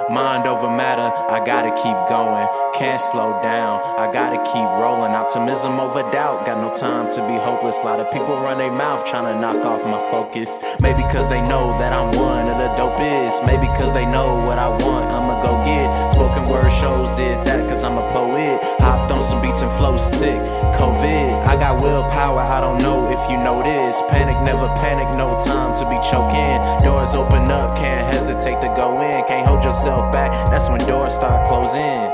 Mind over matter, I gotta keep going. Can't slow down, I gotta keep rolling. Optimism over doubt, got no time to be hopeless. A lot of people run their mouth trying to knock off my focus. Maybe cause they know that I'm one of the dopest. Maybe cause they know what I want, I'ma go get. Spoken word shows did that cause I'm a poet. Hopped on some beats and flow sick. COVID, I got willpower, I don't know if you know this. Panic, never panic, no time to be choking. Doors open up, can't hesitate to go in. Can't hold yourself back, that's when doors start closing.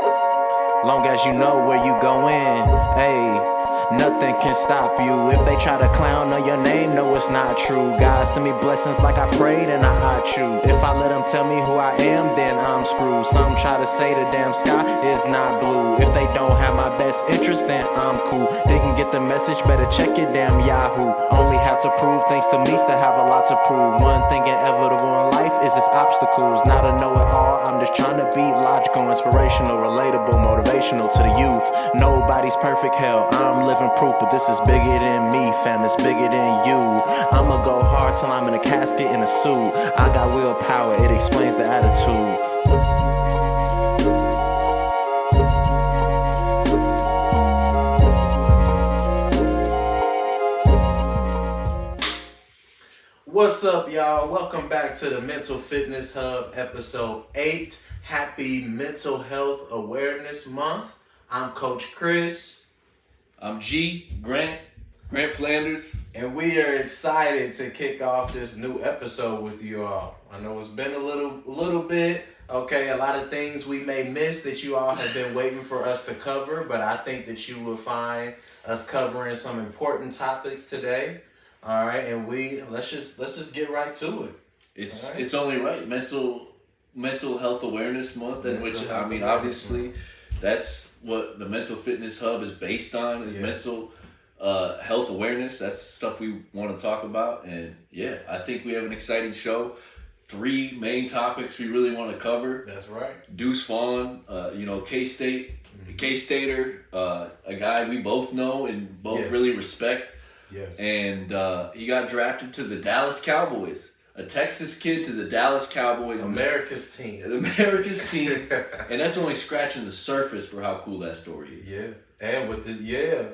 Long as you know where you going, ayy. Nothing can stop you. If they try to clown on your name, no, it's not true. God send me blessings like I prayed and I ought you. If I let them tell me who I am, then I'm screwed. Some try to say the damn sky is not blue. If they don't have my best interest, then I'm cool. Didn't get the message, better check your damn Yahoo. Only have to prove things to me, still have a lot to prove. One thing inevitable in life is its obstacles. Not a know-it-all, I'm just trying to be logical, inspirational, relatable, motivational to the youth. Nobody's perfect, hell, I'm living proof, but this is bigger than me, fam, it's bigger than you. I'ma go hard till I'm in a casket in a suit. I got willpower, it explains the attitude. What's up, y'all? Welcome back to the Mental Fitness Hub, episode 8. Happy Mental Health Awareness Month. I'm Coach Chris. I'm Grant Flanders. And we are excited to kick off this new episode with you all. I know it's been a little bit, okay, a lot of things we may miss that you all have been waiting for us to cover, but I think that you will find us covering some important topics today. All right, and let's just get right to it. It's only right. Mental Health Awareness Month, and which I mean, obviously, that's what the Mental Fitness Hub is based on. Is mental health awareness. That's the stuff we want to talk about, and yeah, I think we have an exciting show. 3 main topics we really want to cover. That's right. Deuce Vaughn, K-Stater, a guy we both know and both really respect. Yes. And he got drafted to the Dallas Cowboys. A Texas kid to the Dallas Cowboys. America's team. America's team. And that's only scratching the surface for how cool that story is. Yeah. And with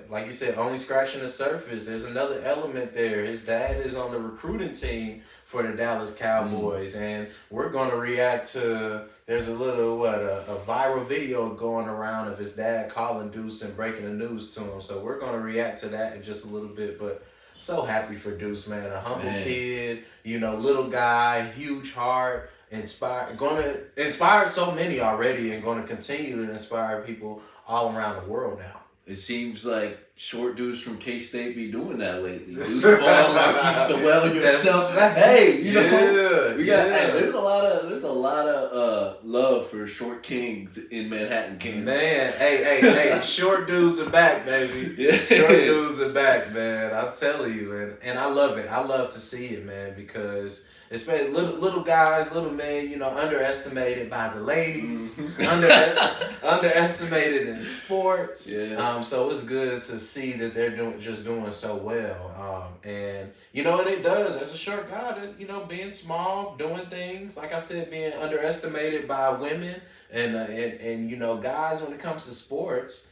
like you said, only scratching the surface. There's another element there. His dad is on the recruiting team for the Dallas Cowboys. And we're going to react to, there's a little, a viral video going around of his dad calling Deuce and breaking the news to him. So we're going to react to that in just a little bit. But so happy for Deuce, man. A humble kid, little guy, huge heart, going to inspire so many already and going to continue to inspire people all around the world now. It seems like short Deuce from K-State be doing that lately. Deuce Vaughn, like he's the well yourself. Hey, there's a lot of love for short kings in Manhattan, Kansas. Man, hey, short dudes are back, baby. Yeah. Short dudes are back, man. I'm telling you, and I love it. I love to see it, man, because especially little guys, little men, underestimated by the ladies, underestimated in sports. Yeah. So it's good to see that they're doing so well. And what it does as a short guy, that being small, doing things like I said, being underestimated by women and guys when it comes to sports.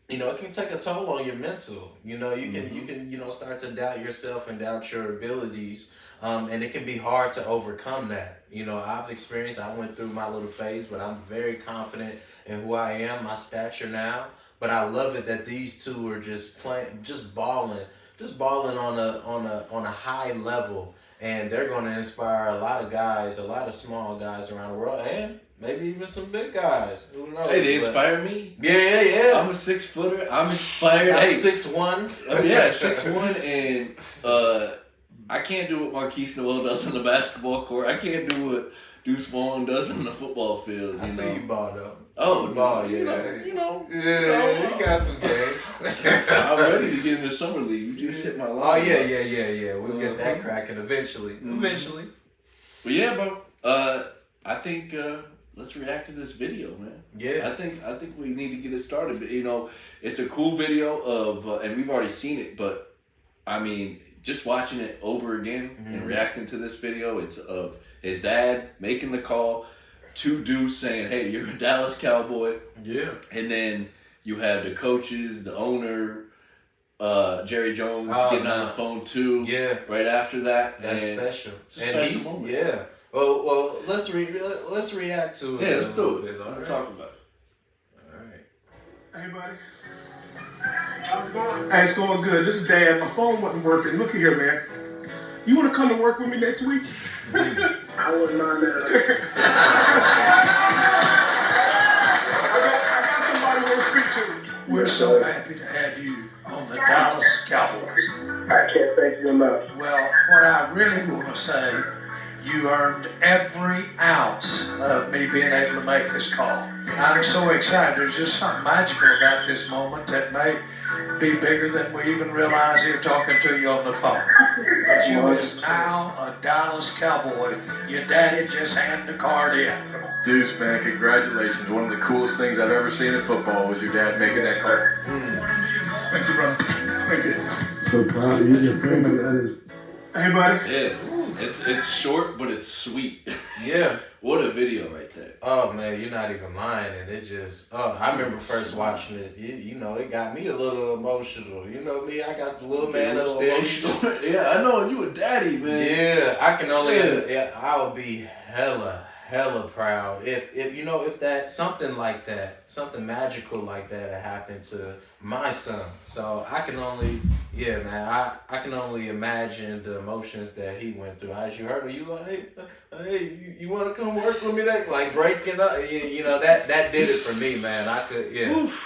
It can take a toll on your mental. You can start to doubt yourself and doubt your abilities. And it can be hard to overcome that. I went through my little phase, but I'm very confident in who I am, my stature now. But I love it that these two are just balling on a high level, and they're going to inspire a lot of guys, a lot of small guys around the world, and maybe even some big guys. Who knows? Hey, they inspire me. Yeah. I'm a 6-footer. I'm inspired. I'm 6'1". 6'1", and I can't do what Marquise Noel does on the basketball court. I can't do what Deuce Vaughn does on the football field. I see you ball though. Oh, ball, you got some game. I'm ready to get into summer league. You just hit my line. Oh yeah. We'll get that cracking eventually. Eventually. But yeah, bro. I think let's react to this video, man. Yeah. I think we need to get it started. But, it's a cool video of, and we've already seen it, but I mean, just watching it over again and reacting to this video, it's of his dad making the call. to Deuce saying, "Hey, you're a Dallas Cowboy." Yeah. And then you have the coaches, the owner, Jerry Jones getting on the phone too. Yeah. Right after that. That's special. It's a special moment. Yeah. Well, let's react to it. Yeah, let's do it. Let's Let's talk about it. All right. Hey, buddy. How's it going? Hey, it's going good. This is Dad. My phone wasn't working. Look here, man. You want to come to work with me next week? I wouldn't mind that. I got somebody I want to speak to. We're so happy to have you on the Dallas Cowboys. I can't thank you enough. Well, what I really want to say, you earned every ounce of me being able to make this call. I'm so excited. There's just something magical about this moment that may be bigger than we even realize here talking to you on the phone. But you is now a Dallas Cowboy. Your daddy just handed the card in. Deuce, man, congratulations. One of the coolest things I've ever seen in football was your dad making that call. Thank you, brother. Thank you. So proud of you, your family. That is. Hey, buddy. Yeah. It's short, but it's sweet. Yeah. What a video right there. Oh man, you're not even lying, and it just. I remember first watching it. You know, it got me a little emotional. You know me, I got the little man upstairs. Yeah, I know you a daddy, man. Yeah, I can only. Yeah, I would be hella proud if that something magical like that had happened to my son. So I can only, man, I can only imagine the emotions that he went through. As you heard, you like, hey, you want to come work with me? That like breaking up, that did it for me, man. I could,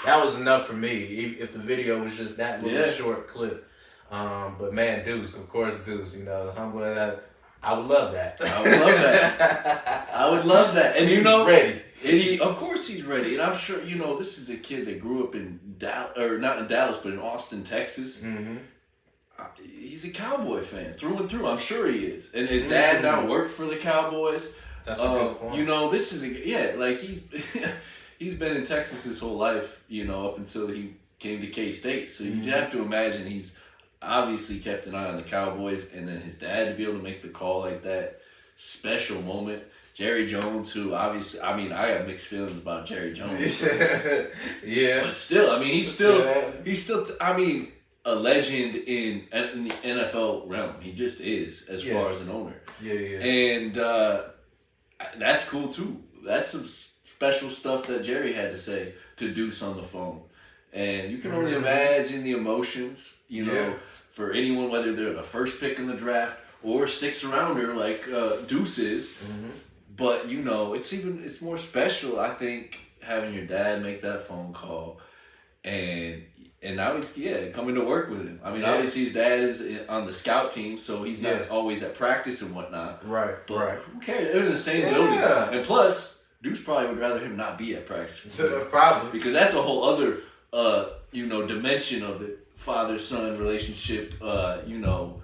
that was enough for me. If the video was just that little short clip. But man, Deuce, of course, Deuce. I'm glad. I would love that. I would love that. And he's ready. And of course he's ready. And I'm sure, this is a kid that grew up in Dallas, or not in Dallas, but in Austin, Texas. Mm-hmm. He's a Cowboy fan through and through. I'm sure he is. And his dad now worked for the Cowboys. That's a good point. This is he's been in Texas his whole life, up until he came to K-State. So you have to imagine he's obviously kept an eye on the Cowboys, and then his dad to be able to make the call like that, special moment. Jerry Jones, who obviously, I have mixed feelings about Jerry Jones. Yeah. But still, he's still, a legend in the NFL realm. He just is, as far as an owner. Yeah. And that's cool too. That's some special stuff that Jerry had to say to Deuce on the phone. And you can only imagine the emotions, for anyone, whether they're the first pick in the draft or sixth rounder like Deuce is. Mm-hmm. But, it's more special, I think, having your dad make that phone call. And now he's, coming to work with him. Obviously his dad is on the scout team, so he's not always at practice and whatnot. Right. Who cares? They're in the same building. And plus, Deuce probably would rather him not be at practice. Probably. Because that's a whole other dimension of the father-son relationship. You don't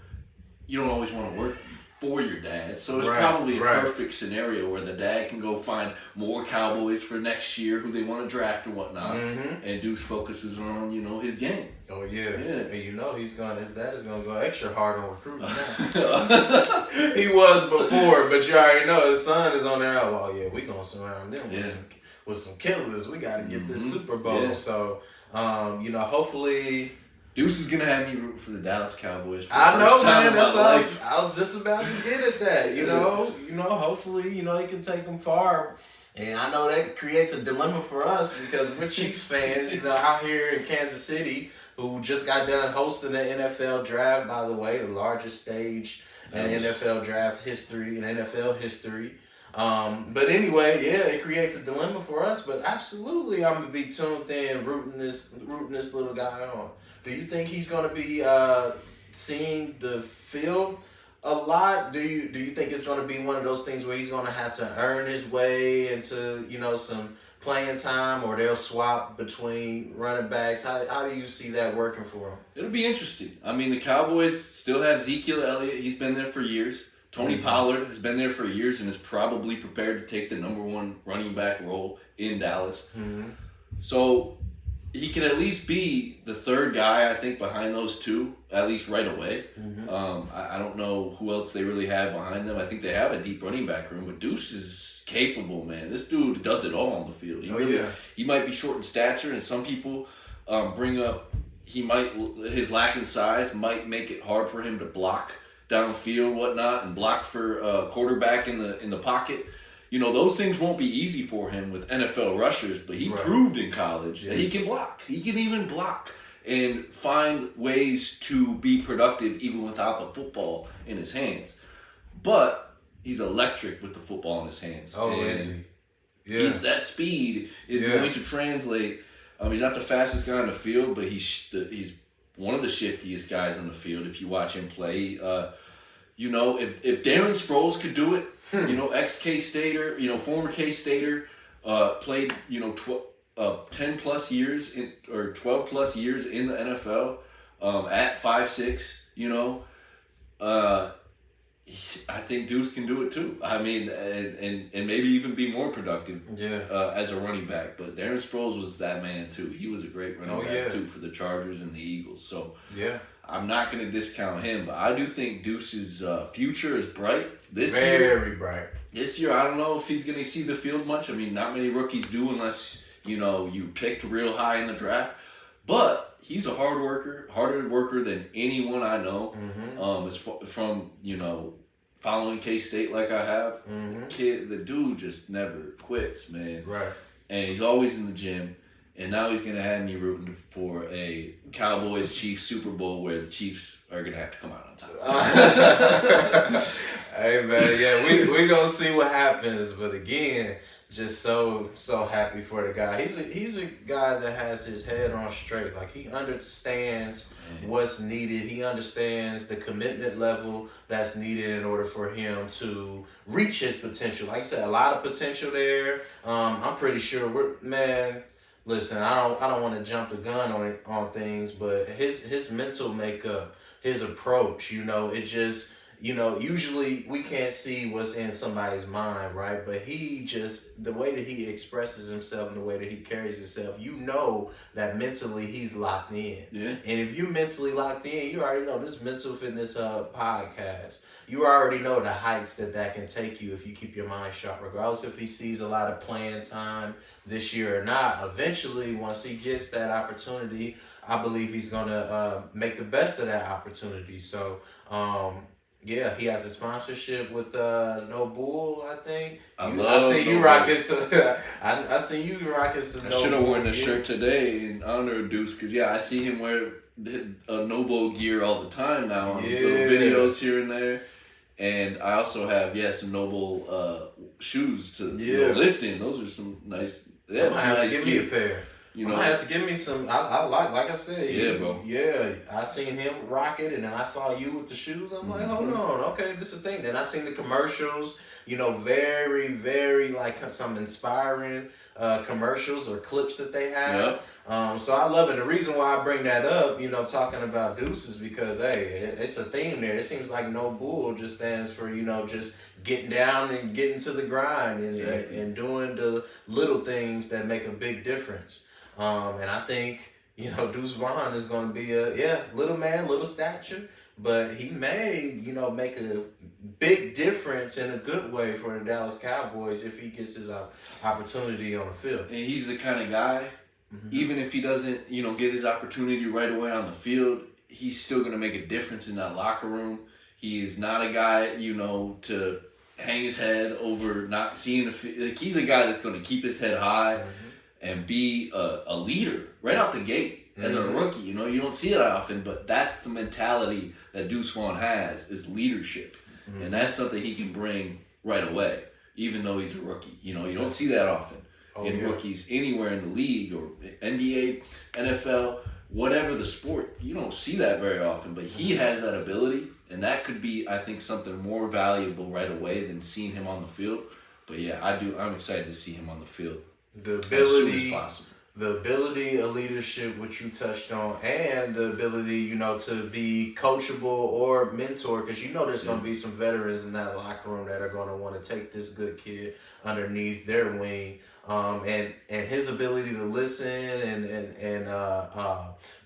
always want to work for your dad. So it's probably a perfect scenario where the dad can go find more Cowboys for next year who they want to draft and whatnot. Mm-hmm. And Deuce focuses on, his game. Oh, yeah. And his dad is going to go extra hard on recruiting now. He was before, but you already know his son is on there. Oh, yeah, we going to surround them with some killers. We got to get this Super Bowl. Yeah. So, hopefully... Deuce is gonna have me root for the Dallas Cowboys. I know, man. That's what I was just about to get at that. Hopefully, he can take them far. And I know that creates a dilemma for us because we're Chiefs fans, out here in Kansas City, who just got done hosting the NFL draft. By the way, the largest stage in NFL draft history, in NFL history. But anyway, it creates a dilemma for us. But absolutely, I'm gonna be tuned in, rooting this little guy on. Do you think he's gonna be seeing the field a lot? Do you think it's gonna be one of those things where he's gonna have to earn his way into some playing time, or they'll swap between running backs? How do you see that working for him? It'll be interesting. The Cowboys still have Ezekiel Elliott. He's been there for years. Tony Pollard has been there for years and is probably prepared to take the number one running back role in Dallas. Mm-hmm. So he can at least be the third guy, I think, behind those two, at least right away. I don't know who else they really have behind them. I think they have a deep running back room, but Deuce is capable, man. This dude does it all on the field. He might be short in stature, and some people bring up his lack in size might make it hard for him to block downfield, whatnot, and block for a quarterback in the pocket. Those things won't be easy for him with NFL rushers, but he proved in college that he can block. He can even block and find ways to be productive even without the football in his hands. But he's electric with the football in his hands. Oh, and is he? Yeah. That speed is going to translate. He's not the fastest guy on the field, but he's one of the shiftiest guys on the field if you watch him play. If Darren Sproles could do it, ex-K-Stater, former K-Stater, played, 10 plus years or 12 plus years in the NFL, at 5'6", I think Deuce can do it too. I mean, and maybe even be more productive as a running back. But Darren Sproles was that man too. He was a great running back too for the Chargers and the Eagles. So I'm not going to discount him, but I do think Deuce's future is bright. Very bright. This year, I don't know if he's going to see the field much. I mean, not many rookies do unless, you picked real high in the draft. But he's a harder worker than anyone I know. From following K-State like I have. The dude just never quits, man. Right. And he's always in the gym. And now he's going to have me rooting for a Cowboys-Chiefs Super Bowl where the Chiefs are going to have to come out on top. Hey, man, we going to see what happens. But again, just so happy for the guy. He's a guy that has his head on straight. Like, he understands what's needed. He understands the commitment level that's needed in order for him to reach his potential. Like I said, a lot of potential there. I'm pretty sure listen, I don't want to jump the gun on things, but his mental makeup, his approach, it just, usually we can't see what's in somebody's mind, right? But the way that he expresses himself and the way that he carries himself, that mentally he's locked in. Yeah. And if you mentally locked in, you already know this Mental Fitness podcast. You already know the heights that can take you if you keep your mind sharp, regardless if he sees a lot of playing time this year or not. Eventually, once he gets that opportunity, I believe he's going to make the best of that opportunity. So, he has a sponsorship with No Bull, I think. I see you rocking some. I see you rocking some. I should have worn the shirt today in honor of Deuce because I see him wear No Bull gear all the time now on little videos here and there. And I also have some Noble shoes to lift in. Those are some nice. Yeah, I have to give me a pair. I have to give me some. I like I said. Yeah, bro. Yeah, I seen him rock it, and then I saw you with the shoes. I'm like, hold on, okay, this is a thing. Then I seen the commercials. Very, very like some inspiring commercials or clips that they have. So I love it. The reason why I bring that up, talking about Deuce is because, it's a theme there. It seems like No Bull just stands for, just getting down and getting to the grind and doing the little things that make a big difference. And I think, Deuce Vaughn is going to be little man, little stature, but he may, make a big difference in a good way for the Dallas Cowboys if he gets his opportunity on the field. And he's the kind of guy, even if he doesn't, get his opportunity right away on the field, he's still going to make a difference in that locker room. He is not a guy, to hang his head over not seeing the field. Like, he's a guy that's going to keep his head high and be a leader right out the gate. As a rookie, you don't see it often, but that's the mentality that Deuce Vaughn has, is leadership. And that's something he can bring right away, even though he's a rookie. You don't see that often in rookies anywhere in the league or NBA, NFL, whatever the sport. You don't see that very often, but he has that ability, and that could be, I think, something more valuable right away than seeing him on the field. But I'm excited to see him on the field the ability, as soon as possible. the ability of leadership, which you touched on, and the ability, you know, to be coachable or mentor, because you know there's going to be some veterans in that locker room that are going to want to take this good kid underneath their wing. And his ability to listen and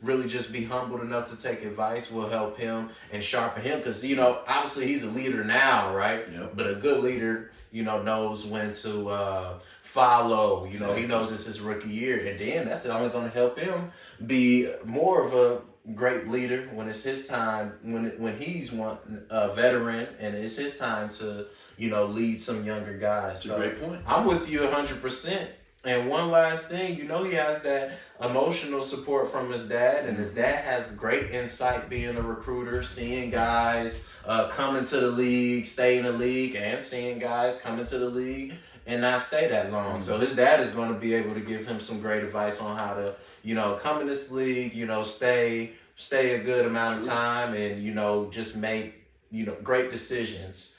really just be humbled enough to take advice will help him and sharpen him, because, you know, obviously he's a leader now, right? Yep. But a good leader, you know, knows when to follow. You know, he knows it's his rookie year, and then that's only going to help him be more of a great leader when it's his time, when he's a veteran and it's his time to, you know, lead some younger guys. That's a great point. I'm with you 100%. And one last thing, you know, he has that emotional support from his dad, and his dad has great insight being a recruiter, seeing guys come into the league, stay in the league, and seeing guys come into the league and not stay that long. So his dad is going to be able to give him some great advice on how to, you know, come in this league, you know, stay a good amount of time, and, you know, just make, you know, great decisions.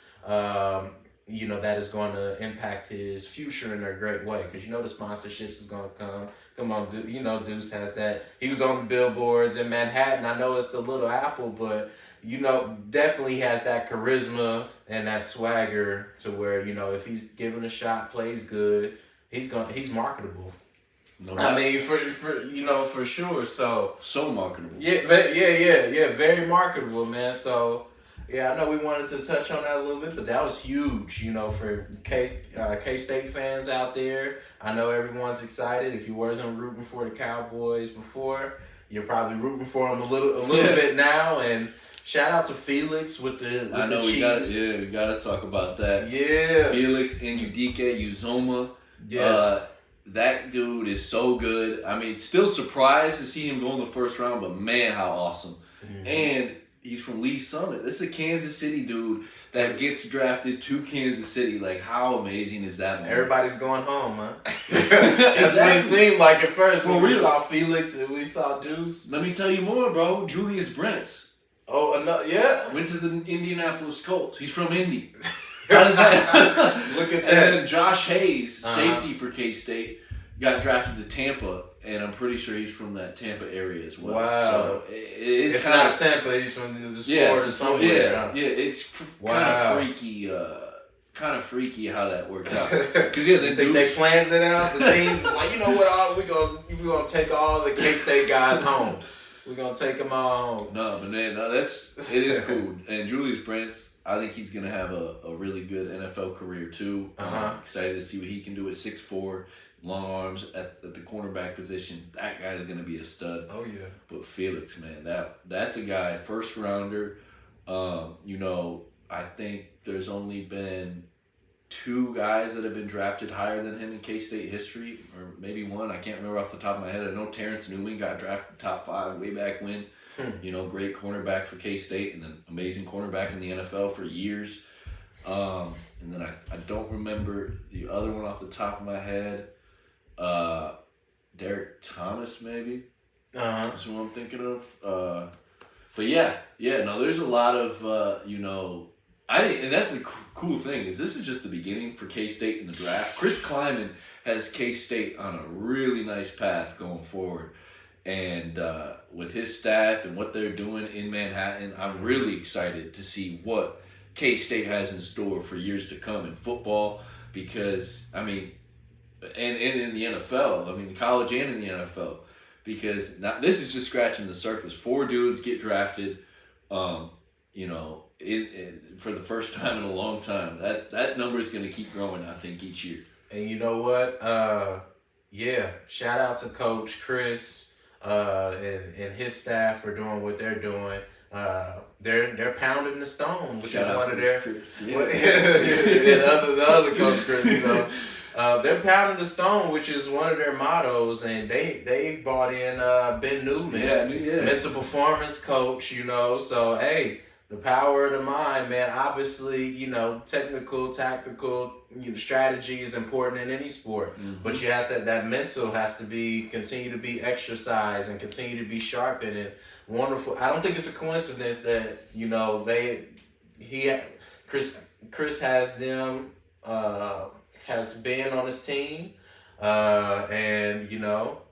You know, that is going to impact his future in a great way, because, you know, the sponsorships is going to come. Come on, you know, Deuce has that. He was on the billboards in Manhattan. I know it's the Little Apple, but, you know, definitely has that charisma and that swagger to where, you know, if he's given a shot, plays good, he's marketable. No I mean, for you know, for sure. So marketable. Yeah, very marketable, man. So yeah, I know we wanted to touch on that a little bit, but that was huge, you know, for K-State fans out there. I know everyone's excited. If you wasn't rooting for the Cowboys before, you're probably rooting for them a little bit now. And shout out to Felix with the Chiefs. We gotta talk about that. Yeah, Felix Enudike Uzoma. Yes. That dude is so good. I mean, still surprised to see him go in the first round, but man, how awesome. Mm-hmm. And he's from Lee Summit. This is a Kansas City dude that gets drafted to Kansas City. Like, how amazing is that, man? Everybody's going home, man. That's what it seemed like at first when we saw Felix and we saw Deuce. Let me tell you more, bro. Julius Brents. Oh, no, yeah. Went to the Indianapolis Colts. He's from Indy. How does that? Look at that. And then Josh Hayes, safety for K-State, got drafted to Tampa, and I'm pretty sure he's from that Tampa area as well. Wow. So it's if not Tampa, he's from Florida somewhere. Yeah, it's kind of freaky how that worked out. Because they planned it out. The teams like, you know what? We gonna take all the K-State guys home. We're gonna take them all home. No, but man, it is cool. And Julius Brents, I think he's going to have a really good NFL career, too. I'm excited to see what he can do at 6'4", long arms at the cornerback position. That guy is going to be a stud. Oh, yeah. But Felix, man, that's a guy, first rounder. You know, I think there's only been 2 guys that have been drafted higher than him in K-State history, or maybe 1. I can't remember off the top of my head. I know Terrence Newman got drafted top 5 way back when. You know, great cornerback for K-State, and then amazing cornerback in the NFL for years. And then I don't remember the other one off the top of my head. Derek Thomas, maybe. That's what I'm thinking of. But yeah, no, there's a lot of, you know, I think, and that's the cool thing, is this is just the beginning for K-State in the draft. Chris Kleiman has K-State on a really nice path going forward. And with his staff and what they're doing in Manhattan, I'm really excited to see what K-State has in store for years to come in football. Because, I mean, and in the NFL, I mean, college and in the NFL. Because this is just scratching the surface. 4 dudes get drafted, you know, for the first time in a long time. That number is going to keep growing, I think, each year. And you know what? Shout out to Coach Chris. And his staff for doing what they're doing. They're pounding the stone, which is one of their. The other Coach Chris, you know, they're pounding the stone, which is one of their mottos, and they brought in Ben Newman, mental performance coach, you know. So hey, the power of the mind, man. Obviously, you know, technical, tactical, you know, strategy is important in any sport, but you have to. That mental has to continue to be exercised and continue to be sharpened and wonderful. I don't think it's a coincidence that, you know, Chris has them has been on his team, and you know,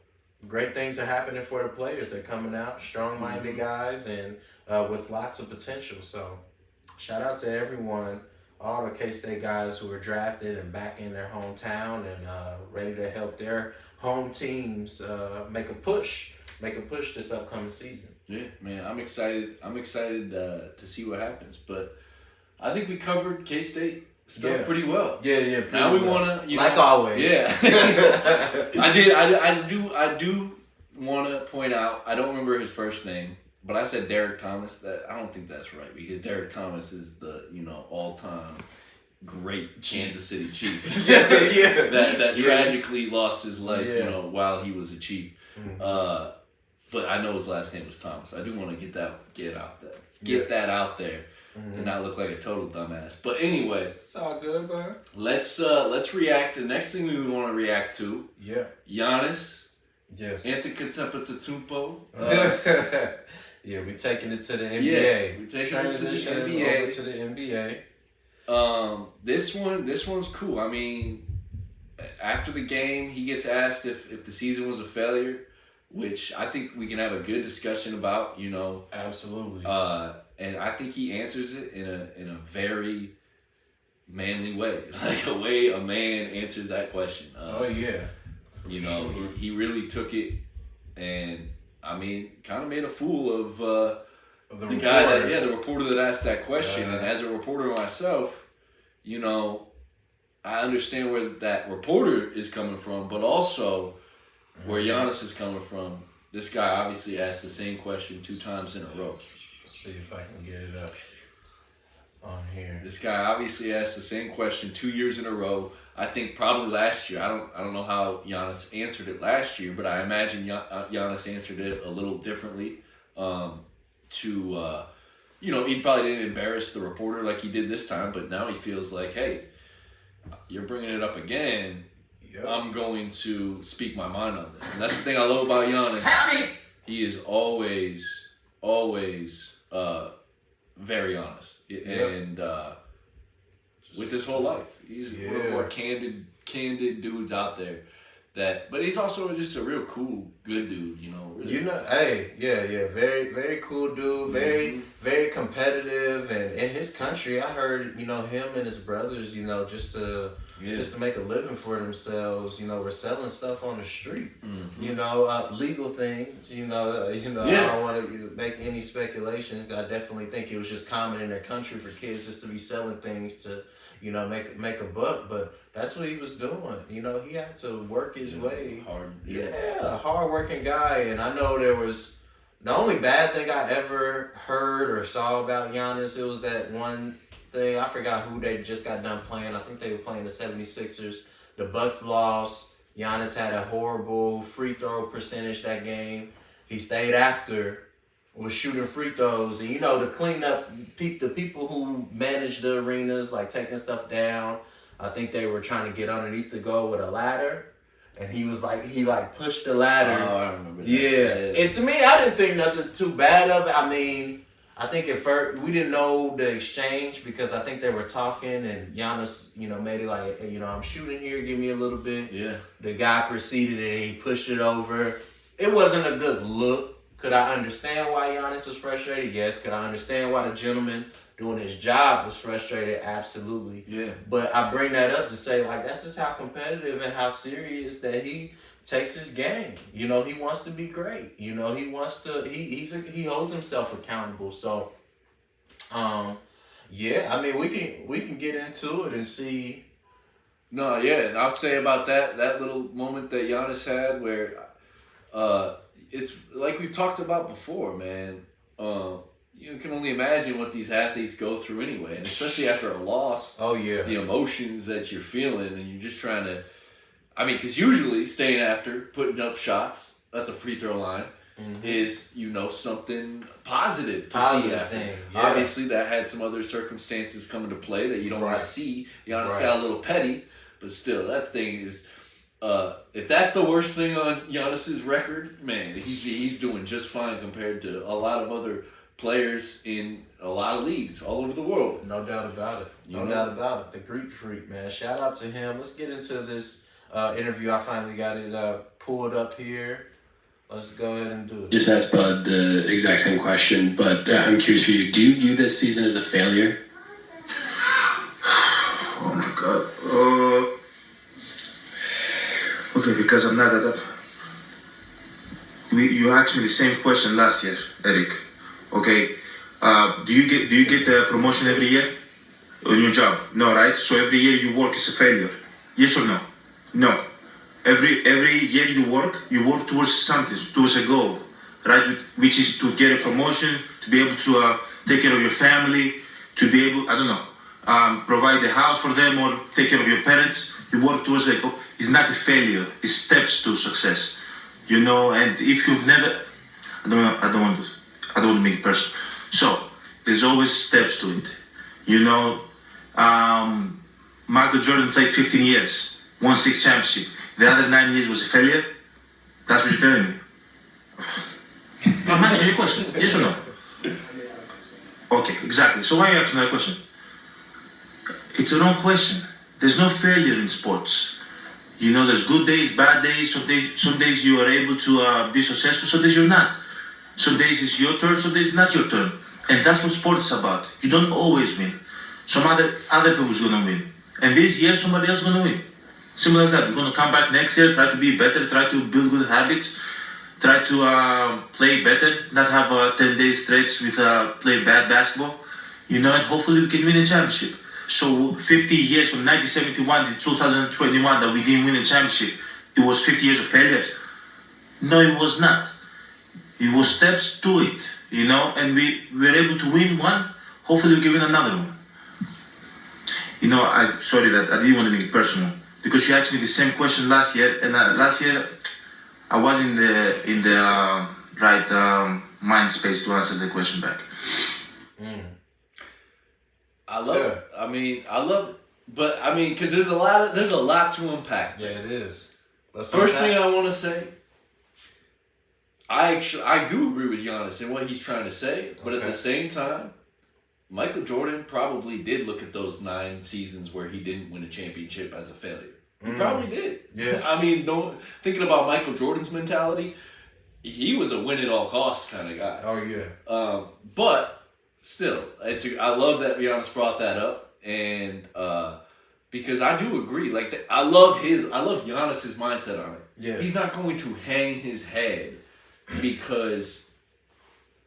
great things are happening for the players. They're coming out strong-minded guys and with lots of potential. So shout out to everyone, all the K-State guys who were drafted and back in their hometown and ready to help their home teams make a push this upcoming season. Yeah, man, I'm excited. I'm excited to see what happens. But I think we covered K-State stuff pretty well. Yeah. Now we want to, like always. Yeah. I do want to point out. I don't remember his first name, but I said Derek Thomas. That I don't think that's right because Derek Thomas is the all-time great Kansas City Chief. that tragically lost his life, while he was a Chief. Mm-hmm. But I know his last name was Thomas. I do want to get that out there, and not look like a total dumbass. But anyway, it's all good, man. Let's react. The next thing we want to react to, Giannis. Yes. Antetokounmpo. We're taking it to the NBA. Yeah, we're taking it to the NBA. Over to the NBA. This one's cool. I mean, after the game, he gets asked if the season was a failure, which I think we can have a good discussion about. Absolutely. And I think he answers it in a very manly way, like a way a man answers that question. He really took it, and I mean, kind of made a fool of the guy the reporter that asked that question. And as a reporter myself, I understand where that reporter is coming from, but also where Giannis is coming from. This guy obviously asked the same question 2 times in a row. Let's see if I can get it up on here. This guy obviously asked the same question 2 years in a row. I think probably last year. I don't know how Giannis answered it last year, but I imagine Giannis answered it a little differently. He probably didn't embarrass the reporter like he did this time, but now he feels like, hey, you're bringing it up again. Yep. I'm going to speak my mind on this. And that's the thing I love about Giannis. He is always very honest. And with his whole life. He's one of the more candid dudes out there. But he's also just a real cool, good dude, Really. Very, very cool dude. Very, very competitive, and in his country, I heard, him and his brothers, just to make a living for themselves, were selling stuff on the street, legal things, I don't want to make any speculations. I definitely think it was just common in their country for kids just to be selling things to, make a buck, but that's what he was doing. He had to work his way. Hard working guy. And I know there was the only bad thing I ever heard or saw about Giannis, it was that one thing. I forgot who they just got done playing. I think they were playing the 76ers. The Bucks lost. Giannis had a horrible free throw percentage that game. He stayed after, was shooting free throws, and to clean up the people who manage the arenas, like taking stuff down. I think they were trying to get underneath the goal with a ladder, and he pushed the ladder. Oh, I remember that. Yeah. And to me, I didn't think nothing too bad of it. I mean, I think at first we didn't know the exchange because I think they were talking, and Giannis, made it like, hey, I'm shooting here, give me a little bit. Yeah. The guy proceeded and he pushed it over. It wasn't a good look. Could I understand why Giannis was frustrated? Yes. Could I understand why the gentleman doing his job was frustrated? Absolutely. Yeah. But I bring that up to say, that's just how competitive and how serious that he takes his game. He wants to be great. He wants to. He holds himself accountable. So, I mean, we can get into it and see. No, yeah, and I'll say about that little moment that Giannis had where, it's like we've talked about before, man. You can only imagine what these athletes go through anyway, and especially after a loss. Oh yeah, the emotions that you're feeling, and you're just trying to. I mean, because usually staying after, putting up shots at the free throw line is something positive to see after. Thing. Yeah. Obviously, that had some other circumstances come into play that you don't want to see. Giannis got a little petty, but still, that thing is. If that's the worst thing on Giannis's record, man, he's doing just fine compared to a lot of other players in a lot of leagues all over the world. No doubt about it. No doubt about it. The Greek freak, man. Shout out to him. Let's get into this interview. I finally got it pulled up here. Let's go ahead and do it. Just asked Bud the exact same question, but I'm curious for you. Do you view this season as a failure? Oh my God. Okay, because I'm not that. You asked me the same question last year, Eric. Okay. Do you get the promotion every year on your job? No, right? So every year you work is a failure. Yes or no? No. Every year you work towards something, towards a goal, right? Which is to get a promotion, to be able to take care of your family, to be able, provide the house for them or take care of your parents. You work towards a goal. It's not a failure. It's steps to success. You know, and if you've never, I don't want to make it personal. So there's always steps to it. You know, Michael Jordan played 15 years, won 6 championships. The other 9 years was a failure? That's what you're telling me. I'm answering your question. Yes or no? Okay, exactly. So why are you asking that question? It's a wrong question. There's no failure in sports. You know, there's good days, bad days. Some days you are able to be successful, some days you're not. Some days it's your turn, some days it's not your turn. And that's what sports is about. You don't always win. Some other people's gonna win. And this year somebody else is gonna win. Simple as that. We're gonna come back next year, try to be better, try to build good habits, try to play better, not have 10 days straight with play bad basketball. You know, and hopefully we can win a championship. So 50 years from 1971 to 2021 that we didn't win a championship, it was 50 years of failure? No, it was not. It was steps to it, you know, and we were able to win one. Hopefully we can win another one. You know, sorry that I didn't want to make it personal because you asked me the same question last year, and last year I was in the right mind space to answer the question back. I love it. I love it. But because there's a lot to unpack. Yeah, it is. First thing I want to say, I do agree with Giannis and what he's trying to say, but at the same time, Michael Jordan probably did look at those 9 seasons where he didn't win a championship as a failure. He probably did. Yeah. Thinking about Michael Jordan's mentality, he was a win at all costs kind of guy. Oh yeah. But still, I love that Giannis brought that up, and because I do agree. I love Giannis's mindset on it. Yeah. He's not going to hang his head because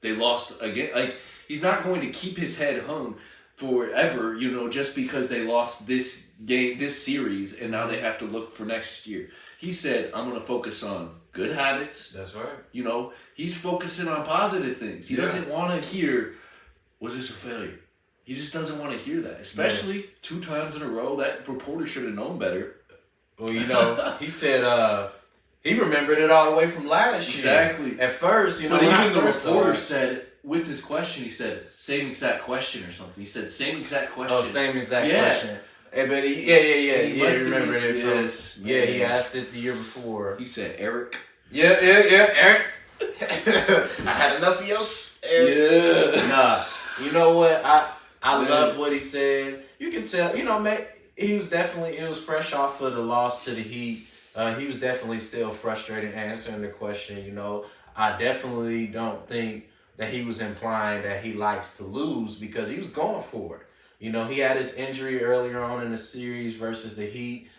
they lost again. Like, he's not going to keep his head hung forever, you know, just because they lost this game, this series, and now they have to look for next year. He said, I'm going to focus on good habits. That's right. You know, he's focusing on positive things. He doesn't want to hear, was this a failure? He just doesn't want to hear that, especially 2 times in a row. That reporter should have known better. Well, you know, he said he remembered it all the way from last year. Exactly. At first, you know, but even the reporter said, with his question, he said, same exact question or something. He said, same exact question. Oh, same exact question. Hey, but he remembered it from... Yeah, he asked it the year before. He said, Eric. Yeah, Eric. I had enough of yours, Eric. Yeah. Nah, you know what? I love what he said. You can tell, you know, man, it was fresh off of the loss to the Heat. He was definitely still frustrated answering the question, you know. I definitely don't think that he was implying that he likes to lose because he was going for it. You know, he had his injury earlier on in the series versus the Heat,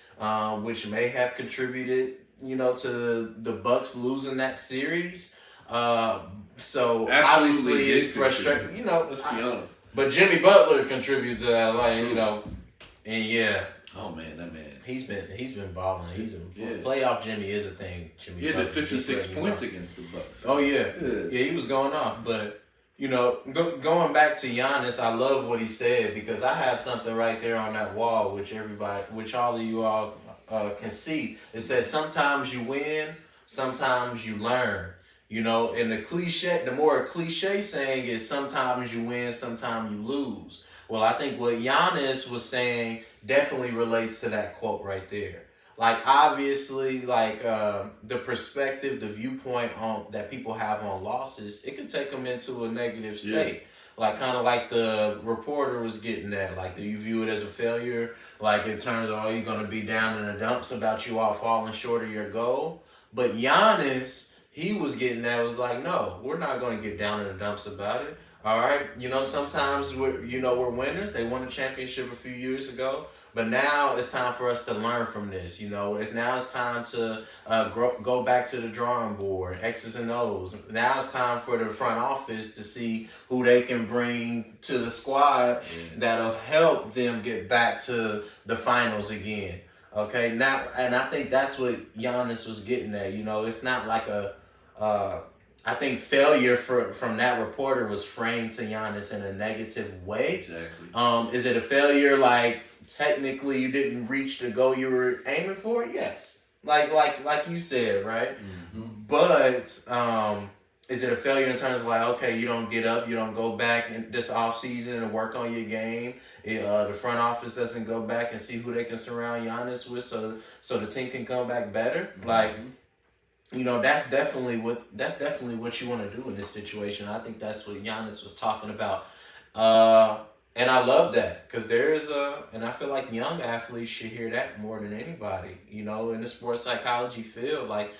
which may have contributed, you know, to the Bucks losing that series. So obviously it's frustrating, you know. Let's be honest. But Jimmy Butler contributes to that, like, you know, and yeah. Oh man, that man. He's been balling. Playoff Jimmy is a thing. He had the 56 points against the Bucks. Oh yeah, he was going off. But you know, going back to Giannis, I love what he said because I have something right there on that wall, which all of you all can see. It says sometimes you win, sometimes you learn. You know, and the more cliche saying is sometimes you win, sometimes you lose. Well, I think what Giannis was saying definitely relates to that quote right there. Like, obviously, like the perspective, the viewpoint that people have on losses, it can take them into a negative state. Yeah. Like, kind of like the reporter was getting at. Like, do you view it as a failure? Like, in terms of, you're going to be down in the dumps about you all falling short of your goal? But Giannis he was getting at was like, no, we're not going to get down in the dumps about it. All right, sometimes we're winners. They won a championship a few years ago, but now it's time for us to learn from this. It's time to go back to the drawing board, X's and O's. Now it's time for the front office to see who they can bring to the squad that'll help them get back to the finals again. Okay, now, and I think that's what Giannis was getting at. It's not like I think failure from that reporter was framed to Giannis in a negative way. Exactly. Is it a failure? Like technically, you didn't reach the goal you were aiming for. Yes. Like you said, right? Mm-hmm. But is it a failure in terms of like, okay, you don't get up, you don't go back in this off season and work on your game. The front office doesn't go back and see who they can surround Giannis with, so the team can come back better. Mm-hmm. Like. That's definitely what you want to do in this situation. I think that's what Giannis was talking about. And I love that because and I feel like young athletes should hear that more than anybody. In the sports psychology field, like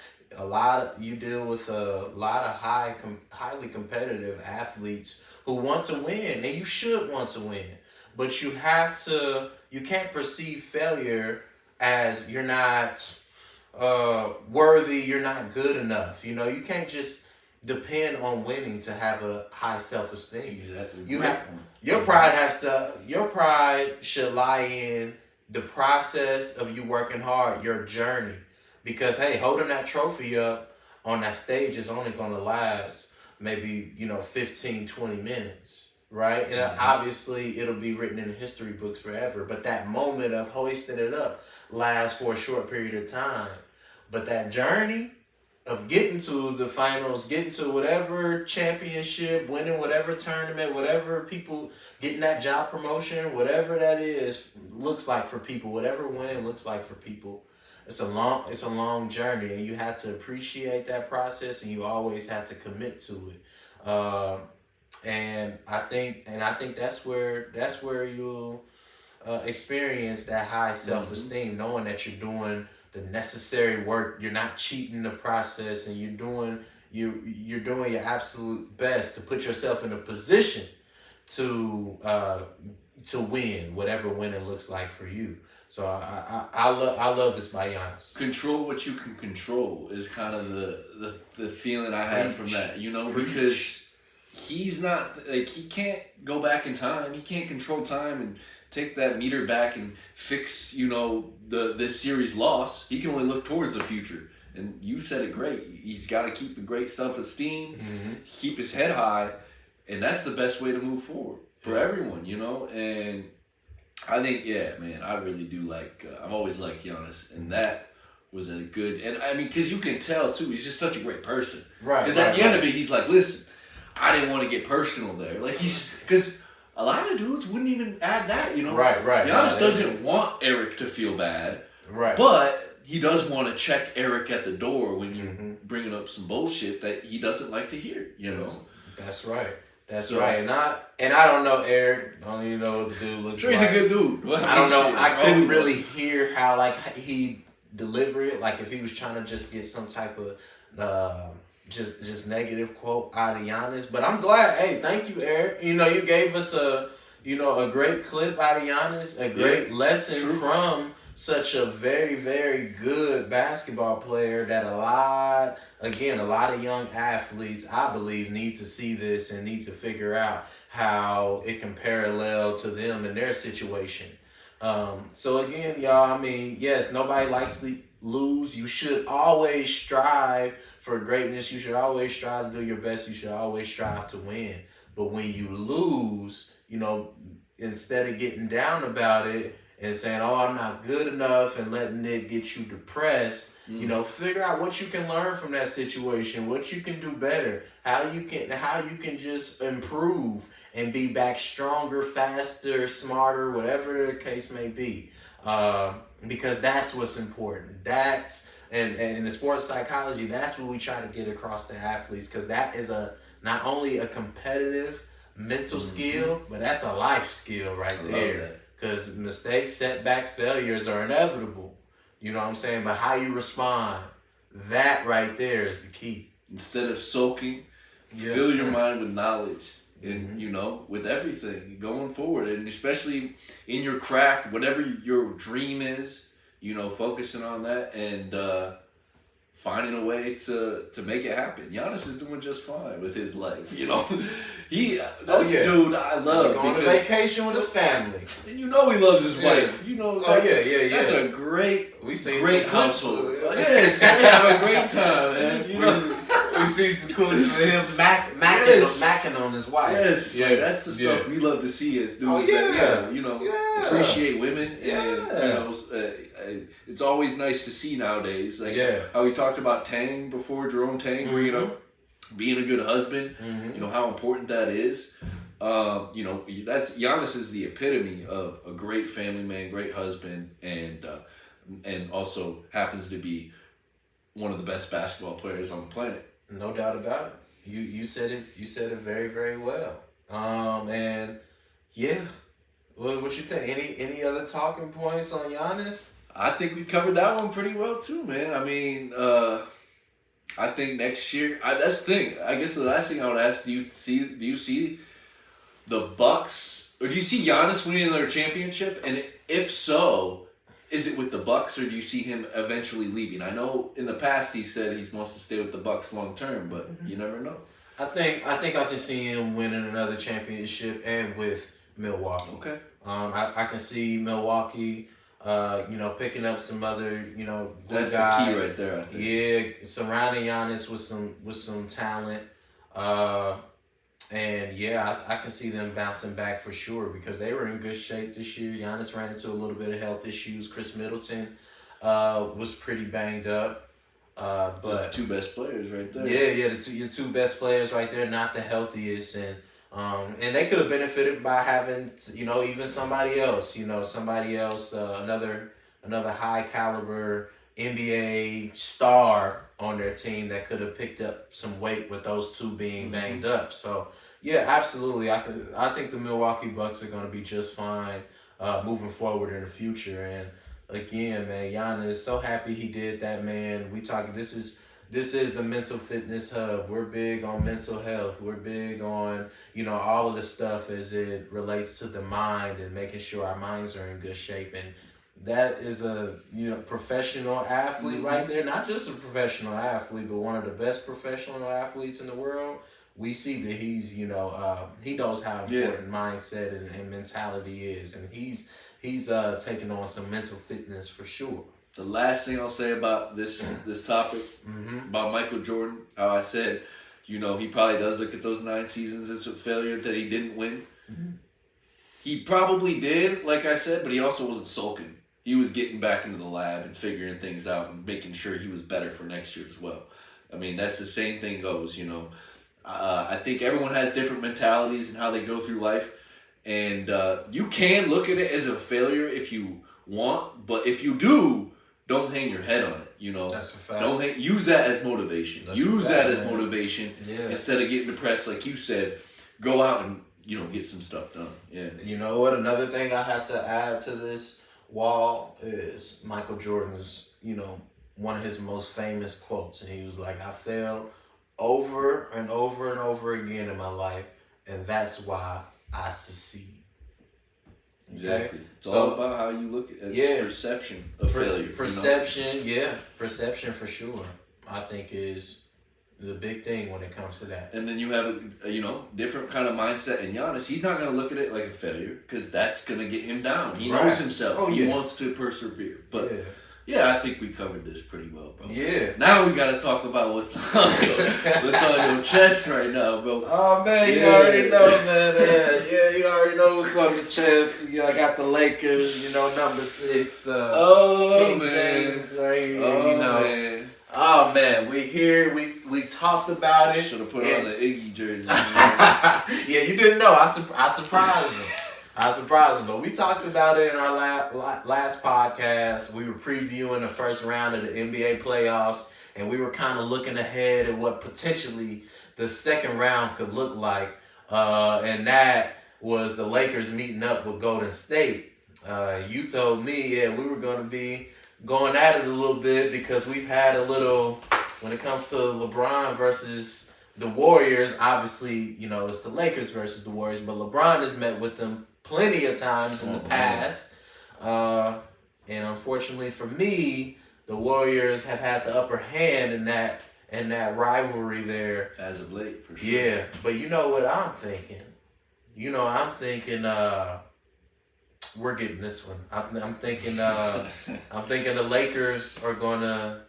you deal with a lot of highly competitive athletes who want to win, and you should want to win. But you can't perceive failure as you're not worthy, you're not good enough. You can't just depend on winning to have a high self-esteem. Exactly. Your pride should lie in the process of you working hard, your journey. Because hey, holding that trophy up on that stage is only going to last maybe 15, 20 minutes. Right? And obviously it'll be written in the history books forever. But that moment of hoisting it up lasts for a short period of time. But that journey of getting to the finals, getting to whatever championship, winning whatever tournament, whatever people getting that job promotion, whatever that looks like for people, whatever winning looks like for people, it's a long journey, and you have to appreciate that process, and you always have to commit to it. And I think that's where you'll experience that high self-esteem, knowing that you're doing the necessary work, you're not cheating the process, and you're doing your absolute best to put yourself in a position to win, whatever winning looks like for you. So I love this by Giannis. Control what you can control is kind of the feeling I had from that, because he's not like, he can't go back in time. He can't control time and take that meter back and fix, this series loss. He can only look towards the future. And you said it great. He's got to keep a great self-esteem, keep his head high, and that's the best way to move forward for everyone, And I think, I really do like, I've always liked Giannis, and that was a good, and I mean, because you can tell too, he's just such a great person. Right. Because at the end of it, he's like, listen, I didn't want to get personal there. Like, because a lot of dudes wouldn't even add that, Right. Giannis doesn't want Eric to feel bad. Right. But he does want to check Eric at the door when you're bringing up some bullshit that he doesn't like to hear, That's right. That's right. And I don't know Eric. I don't even know what the dude looks like. He's a good dude. I don't know. I couldn't really hear how he delivered it. Like if he was trying to just get some type of just negative quote out of Giannis. But I'm glad. Hey, thank you, Eric. You gave us a great clip out of Giannis, a great lesson from such a very, very good basketball player that a lot of young athletes, I believe, need to see this and need to figure out how it can parallel to them in their situation. So again, y'all, I mean, yes, nobody likes to lose. You should always strive for greatness. You should always strive to do your best. You should always strive to win. But when you lose, instead of getting down about it and saying, oh, I'm not good enough, and letting it get you depressed, figure out what you can learn from that situation, what you can do better, how you can just improve and be back stronger, faster, smarter, whatever the case may be. Because that's what's important. That's and in the sports psychology, that's what we try to get across to athletes, because that is not only a competitive mental skill, but that's a life skill right there. Because mistakes, setbacks, failures are inevitable. You know what I'm saying? But how you respond, that right there is the key. instead of soaking, fill your mind with knowledge. And, you know, with everything going forward, and especially in your craft, whatever your dream is, you know, focusing on that and finding a way to make it happen. Giannis is doing just fine with his life, you know. Dude I love. Going to vacation with his family. And you know he loves his wife. You know, that's a great household. Yes, they have a great time, man. You know. We see some clips of him macking on his wife. Yes, that's the stuff we love to see as dudes that appreciate women. And, you know, it's always nice to see nowadays. Like how we talked about Tang before, Jerome Tang, where, you know, being a good husband, you know, how important that is. You know, Giannis is the epitome of a great family man, great husband, and also happens to be one of the best basketball players on the planet. No doubt about it. You said it. You said it very, very well. And yeah, what you think? Any other talking points on Giannis? I think we covered that one pretty well too, man. I mean, I think next year. That's the thing. I guess the last thing I would ask: Do you see the Bucks, or do you see Giannis winning another championship? And if so, is it with the Bucks, or do you see him eventually leaving? I know in the past he said he wants to stay with the Bucks long term, but you never know. I think I can see him winning another championship and with Milwaukee. Okay. I can see Milwaukee, you know, picking up some other, you know, good that's guys. the key right there, I think. Yeah, surrounding Giannis with some talent. And yeah, I can see them bouncing back for sure because they were in good shape this year. Giannis ran into a little bit of health issues. Chris Middleton was pretty banged up. But just the two best players right there. Yeah, your two best players right there, not the healthiest, and they could have benefited by having, you know, even somebody else, another high caliber NBA star on their team that could have picked up some weight with those two being banged up. So yeah, absolutely. I think the Milwaukee Bucks are going to be just fine moving forward in the future. And again, man, Giannis, so happy he did that, man. This is the mental fitness hub. We're big on mental health. We're big on, you know, all of the stuff as it relates to the mind and making sure our minds are in good shape. And that is a, you know, professional athlete right there. Not just a professional athlete, but one of the best professional athletes in the world. We see that he's, you know, he knows how important mindset and mentality is, and he's taking on some mental fitness for sure. The last thing I'll say about this topic about Michael Jordan, how I said, you know, he probably does look at those 9 seasons as a failure that he didn't win. He probably did, like I said, but he also wasn't sulking. He was getting back into the lab and figuring things out and making sure he was better for next year as well. I mean, that's the same thing goes, you know. I think everyone has different mentalities and how they go through life. And you can look at it as a failure if you want, but if you do, don't hang your head on it, you know. That's a fact. Use that as motivation. Motivation Yeah. Instead of getting depressed, like you said. Go out and, you know, get some stuff done. Yeah. You know what? Another thing I had to add to this wall is Michael Jordan's, you know, one of his most famous quotes, and he was like, "I failed over and over and over again in my life, and that's why I succeed." Exactly. It's all about how you look at perception of failure. Perception, perception for sure. I think is the big thing when it comes to that. And then you have a different kind of mindset in Giannis. He's not going to look at it like a failure because that's going to get him down. He knows himself. He wants to persevere. But I think we covered this pretty well, bro. Yeah. Now we got to talk about what's on your chest right now, bro. Oh, man, you already know, man. Yeah, you already know what's on the chest. You know, I got the Lakers, you know, number 6. Man. James right here, man. Oh, man, we here. We talked about it. Should have put on the Iggy jersey. Yeah, you didn't know. I surprised him. But we talked about it in our last podcast. We were previewing the first round of the NBA playoffs, and we were kind of looking ahead at what potentially the second round could look like. And that was the Lakers meeting up with Golden State. You told me, we were going to be going at it a little bit because we've had a little when it comes to LeBron versus the Warriors, obviously, you know, it's the Lakers versus the Warriors, but LeBron has met with them plenty of times in the past. And unfortunately for me, the Warriors have had the upper hand in that rivalry there. As of late, for sure. Yeah, but you know what I'm thinking? We're getting this one. I'm thinking the Lakers are gonna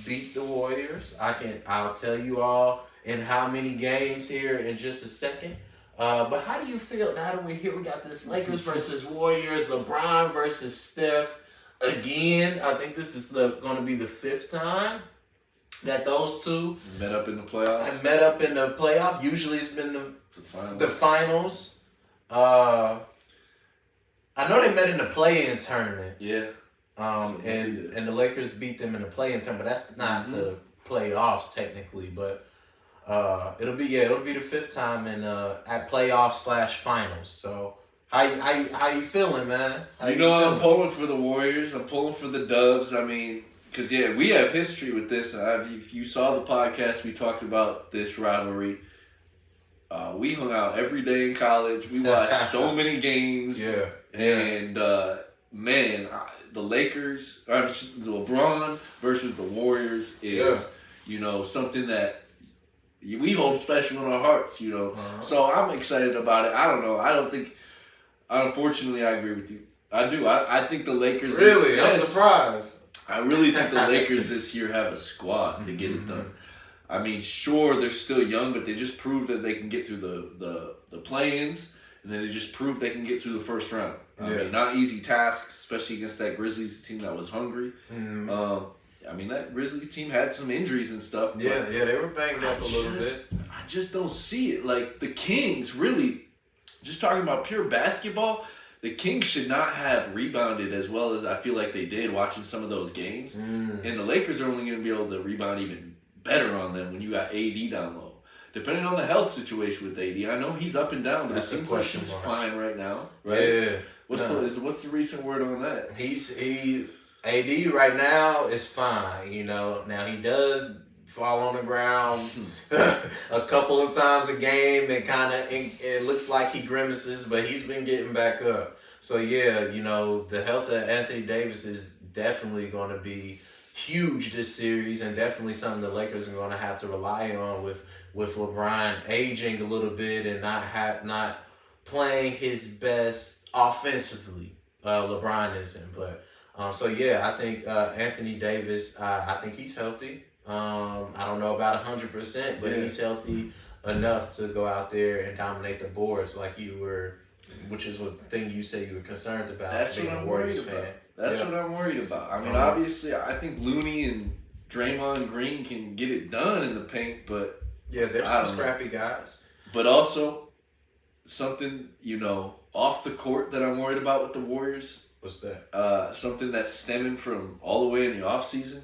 beat the Warriors. I'll tell you all in how many games here in just a second. But how do you feel now that we're here? We got this Lakers versus Warriors, LeBron versus Steph again. I think this is going to be the 5th time that those two met up in the playoffs. Usually it's been the finals. I know they met in the play-in tournament. Yeah. And the Lakers beat them in the play-in tournament, but that's not the playoffs technically. But it'll be the 5th time in at playoffs/finals. So how you feeling, man? I'm pulling for the Warriors. I'm pulling for the Dubs. I mean, because we have history with this. If you saw the podcast, we talked about this rivalry. We hung out every day in college. We watched so many games. Yeah. And the Lakers, or the LeBron versus the Warriors is, something that we hold special in our hearts, So I'm excited about it. I don't know. Unfortunately, I agree with you. I do. I think the Lakers. Really? I'm surprised. I really think the Lakers this year have a squad to get it done. I mean, sure, they're still young, but they just proved that they can get through the play-ins, and then they just proved they can get through the first round. I mean, not easy tasks, especially against that Grizzlies team that was hungry. I mean, that Grizzlies team had some injuries and stuff. Yeah, they were banged up a little bit. I just don't see it. Like, the Kings, really, just talking about pure basketball, the Kings should not have rebounded as well as I feel like they did watching some of those games. And the Lakers are only going to be able to rebound even better on them when you got AD down low. Depending on the health situation with AD, I know he's up and down, but it seems like he's fine right now. Right? Yeah. What's the recent word on that? AD right now is fine. Now he does fall on the ground a couple of times a game, and it looks like he grimaces, but he's been getting back up. So the health of Anthony Davis is definitely going to be huge this series, and definitely something the Lakers are going to have to rely on with LeBron aging a little bit and not playing his best offensively. LeBron isn't, but I think Anthony Davis. I think he's healthy. I don't know about 100%, but he's healthy enough to go out there and dominate the boards like you were, which is one thing you say you were concerned about. That's what I'm worried about. That's what I'm worried about. I mean, obviously, I think Looney and Draymond Green can get it done in the paint, but there's some scrappy guys. But also, something, off the court that I'm worried about with the Warriors. What's that? Something that's stemming from all the way in the offseason.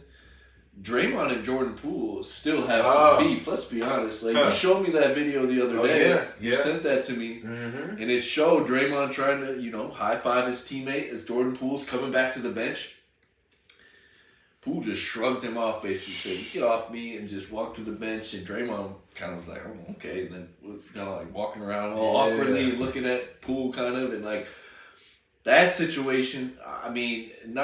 Draymond and Jordan Poole still have some beef. Let's be honest. Like, you showed me that video the other day. You sent that to me. And it showed Draymond trying to, high-five his teammate as Jordan Poole's coming back to the bench. Poole just shrugged him off, basically said, "Get off me," and just walked to the bench. And Draymond kind of was like, "Oh, okay." And then was kind of like walking around all awkwardly, looking at Poole kind of, and like that situation. I mean, I'm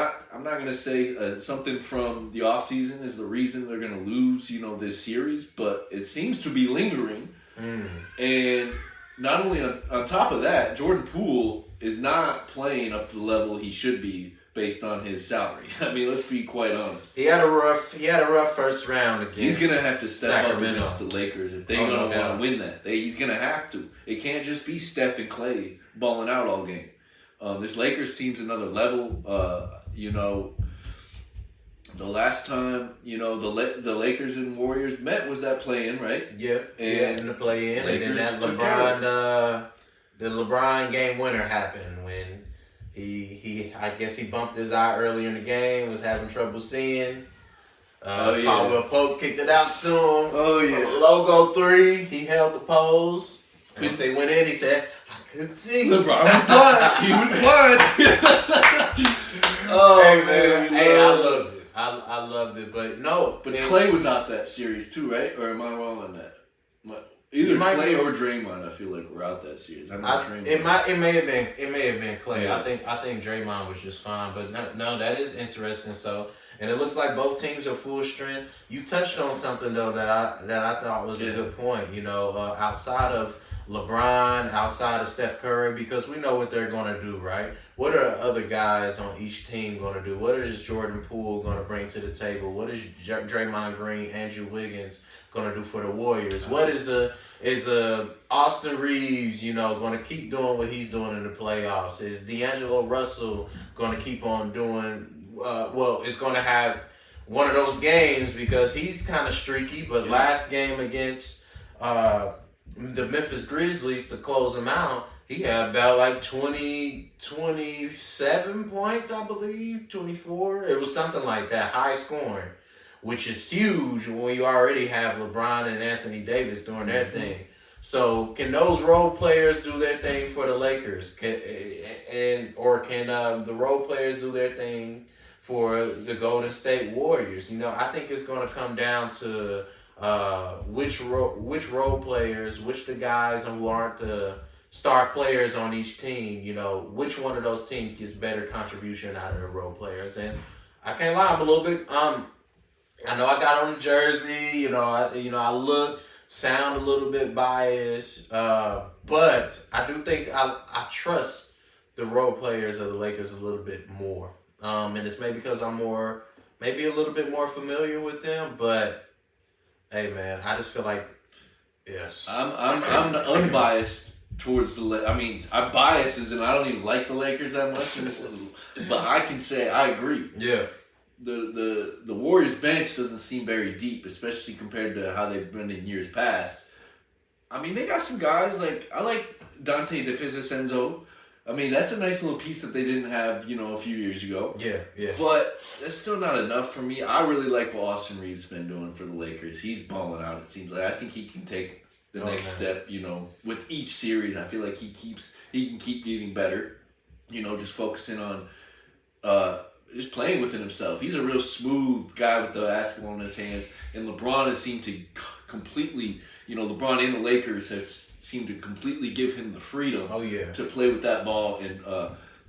not gonna say something from the offseason is the reason they're gonna lose, this series, but it seems to be lingering. And not only on top of that, Jordan Poole is not playing up to the level he should be based on his salary. I mean, let's be quite honest. He had a rough first round against He's gonna have to step Sacramento. up against the Lakers if they're gonna want to win that. He's gonna have to. It can't just be Steph and Clay balling out all game. This Lakers team's another level. The last time the Lakers and Warriors met was that play-in, right? Yeah, in the play-in, and then that the LeBron game winner happened when he I guess he bumped his eye earlier in the game, was having trouble seeing. Caldwell Pope kicked it out to him. Logo 3, he held the pose. Once they went in, he said, "I couldn't see." LeBron was blind. He was blind. Hey man, I loved it. I I loved it, but no. But Clay was out that series too, right? Or am I wrong on that? Either Clay or Draymond, I feel like were out that series. It may have been Clay. Yeah. I think Draymond was just fine, but no, that is interesting. So, and it looks like both teams are full strength. You touched on something though that I thought was a good point. You know, outside of LeBron, outside of Steph Curry, because we know what they're going to do, right? What are other guys on each team going to do? What is Jordan Poole going to bring to the table? What is Draymond Green, Andrew Wiggins going to do for the Warriors? What is Austin Reeves, going to keep doing what he's doing in the playoffs? Is D'Angelo Russell going to keep on doing, it's going to have one of those games because he's kind of streaky, but last game against the Memphis Grizzlies to close him out, he had about like 27 points, I believe, 24. It was something like that, high scoring, which is huge when you already have LeBron and Anthony Davis doing their thing. So can those role players do their thing for the Lakers? Can the role players do their thing for the Golden State Warriors? I think it's going to come down to which role players, which the guys who aren't the star players on each team, which one of those teams gets better contribution out of the role players. And I can't lie, I'm a little bit, I know I got on the jersey, I sound a little bit biased, but I do think I trust the role players of the Lakers a little bit more. And it's maybe because I'm maybe a little bit more familiar with them, but hey man, I just feel like yes. I'm unbiased towards the Lakers. I mean, I'm biased as in I don't even like the Lakers that much, but I can say I agree. Yeah. The Warriors bench doesn't seem very deep, especially compared to how they've been in years past. I mean, they got some guys I like Dante DeFizzenzo. I mean, that's a nice little piece that they didn't have, a few years ago. Yeah. But that's still not enough for me. I really like what Austin Reeves has been doing for the Lakers. He's balling out, it seems like. I think he can take the next step, with each series. I feel like he can keep getting better, just focusing on just playing within himself. He's a real smooth guy with the basketball in his hands. And LeBron has seemed to completely, LeBron and the Lakers have seemed to completely give him the freedom to play with that ball and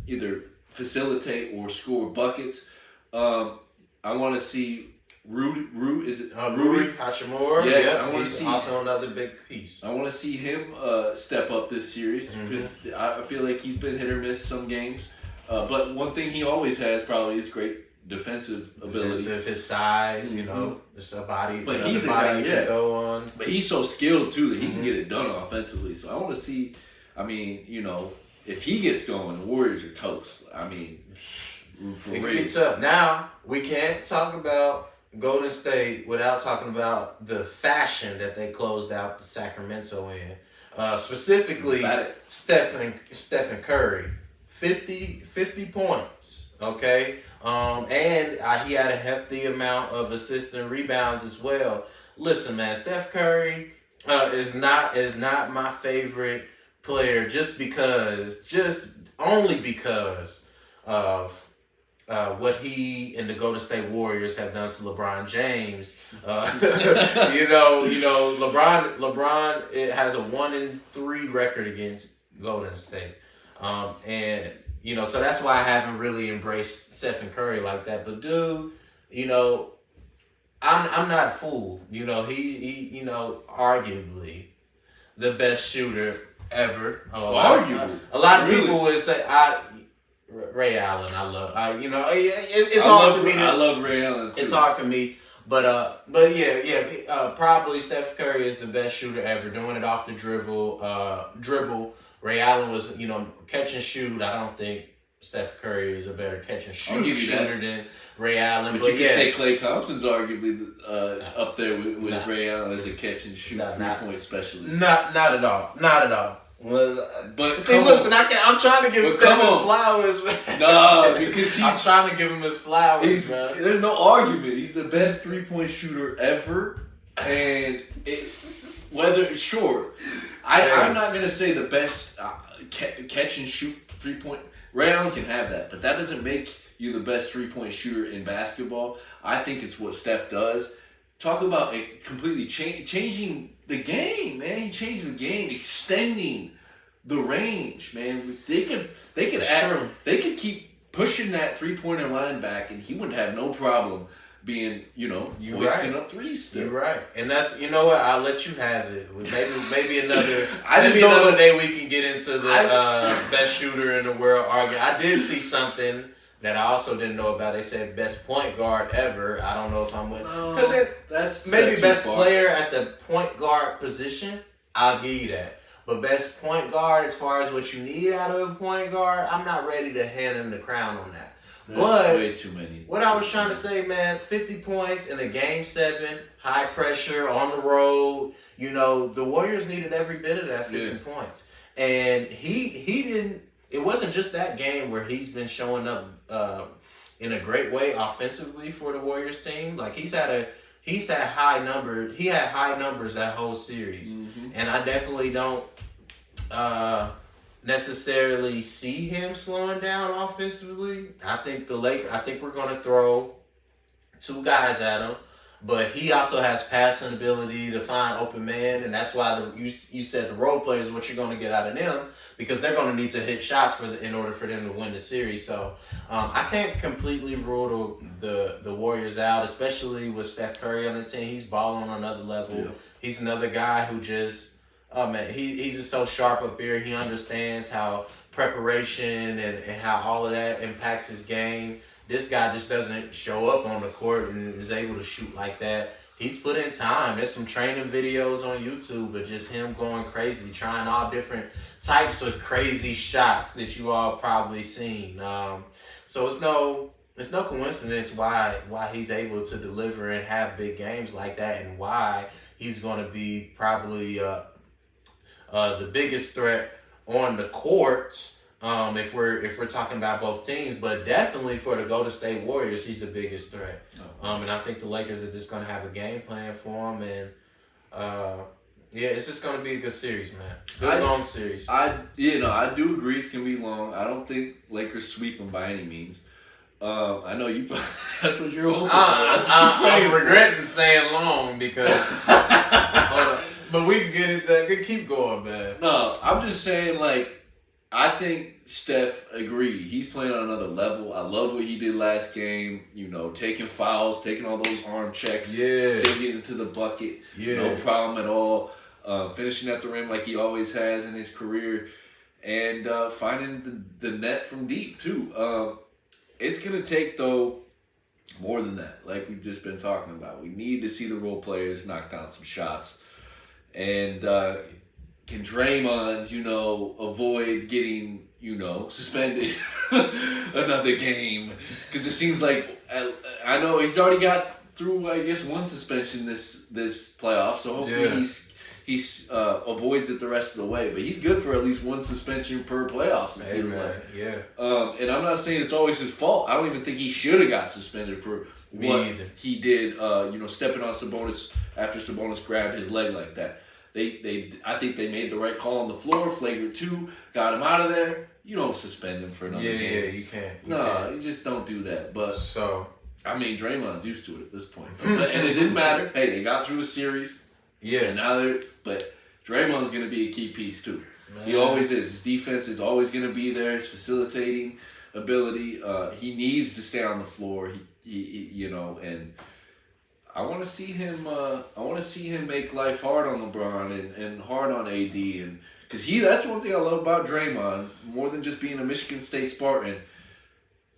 either facilitate or score buckets. I want to see Rui Hachimura. Yes, I want to see also another big piece. I want to see him step up this series because I feel like he's been hit or miss some games. But one thing he always has probably is great defensive ability. His size, just a body. But he's a guy, go on. But he's so skilled too that he can get it done offensively. So I want to see. I mean, if he gets going, the Warriors are toast. I mean, for it real. can be tough. Now we can't talk about Golden State without talking about the fashion that they closed out the Sacramento in. Specifically, Stephen Curry. 50 points, okay? And he had a hefty amount of assists and rebounds as well. Listen, man, Steph Curry is not my favorite player only because of what he and the Golden State Warriors have done to LeBron James. LeBron it has a 1-3 record against Golden State. And so that's why I haven't really embraced Stephen Curry like that. But dude, I'm not fooled. He arguably the best shooter ever. Arguably. A lot of people would say Ray Allen. I love. It's hard for me. I love Ray Allen too. It's hard for me. But probably Steph Curry is the best shooter ever, doing it off the dribble. Ray Allen was, catch and shoot. I don't think Steph Curry is a better catch and shoot shooter than Ray Allen. But you can say Klay Thompson's arguably up there with Ray Allen as a catch and shoot 3-point specialist. Not at all. Not at all. Well, but see, listen, I'm trying to give Steph his flowers, man. No, because I'm trying to give him his flowers, man. There's no argument. He's the best 3-point shooter ever, and I'm not gonna say the best catch and shoot 3-point. Ray Allen can have that, but that doesn't make you're the best 3-point shooter in basketball. I think it's what Steph does. Talk about it completely changing the game, man. He changed the game, extending the range, man. They could keep pushing that 3-pointer line back, and he wouldn't have no problem being, hoisting up threes still. You're right. And that's, you know what, I'll let you have it. Maybe another day we can get into the best shooter in the world argument. I did see something that I also didn't know about. They said best point guard ever. I don't know if I'm with, because that's maybe best player at the point guard position, I'll give you that. But best point guard, as far as what you need out of a point guard, I'm not ready to hand him the crown on that. That's way too many. What I was trying to say, man, 50 points in a game 7, high pressure, on the road. The Warriors needed every bit of that 50 points. And he didn't, it wasn't just that game where he's been showing up in a great way offensively for the Warriors team. Like he's had high numbers. He had high numbers that whole series. Mm-hmm. And I definitely don't necessarily see him slowing down offensively. I think we're going to throw 2 guys at him, but he also has passing ability to find open man, and that's why you said the role players, what you're going to get out of them, because they're going to need to hit shots in order for them to win the series. So I can't completely rule the Warriors out, especially with Steph Curry on the team. He's balling on another level. Yeah. He's another guy who just he's just so sharp up here. He understands how preparation and how all of that impacts his game. This guy just doesn't show up on the court and is able to shoot like that. He's put in time. There's some training videos on YouTube, but just him going crazy, trying all different types of crazy shots that you all probably seen. So it's no coincidence why he's able to deliver and have big games like that, and why he's going to be probably the biggest threat on the court, if we're talking about both teams, but definitely for the Golden State Warriors, he's the biggest threat. And I think the Lakers are just gonna have a game plan for him, and it's just gonna be a good series, man. Long series. I do agree it's gonna be long. I don't think Lakers sweep them by any means. I know you. That's what you're hoping for. I'm regretting saying long because. But we can get into that. Keep going, man. No, I'm just saying, I think Steph agreed. He's playing on another level. I love what he did last game. Taking fouls, taking all those arm checks. Yeah. Still getting to the bucket. Yeah. No problem at all. Finishing at the rim like he always has in his career. And finding the net from deep, too. It's going to take, though, more than that. Like we've just been talking about. We need to see the role players knock down some shots. And can Draymond, avoid getting, suspended another game? Because it seems like, I know he's already got through, I guess, one suspension this playoff. So hopefully he avoids it the rest of the way. But he's good for at least one suspension per playoffs, it feels like. Yeah. And I'm not saying it's always his fault. I don't even think he should have got suspended for what he did, stepping on Sabonis after Sabonis grabbed his leg like that. I think they made the right call on the floor, flagrant 2, got him out of there. You don't suspend him for another game. Yeah, you can't. You just don't do that. But Draymond's used to it at this point. And it didn't matter. Hey, they got through the series. Yeah. And but Draymond's gonna be a key piece too. Man. He always is. His defense is always gonna be there. His facilitating ability. He needs to stay on the floor. He and I want to see him. I want to see him make life hard on LeBron and hard on AD, and because that's one thing I love about Draymond more than just being a Michigan State Spartan.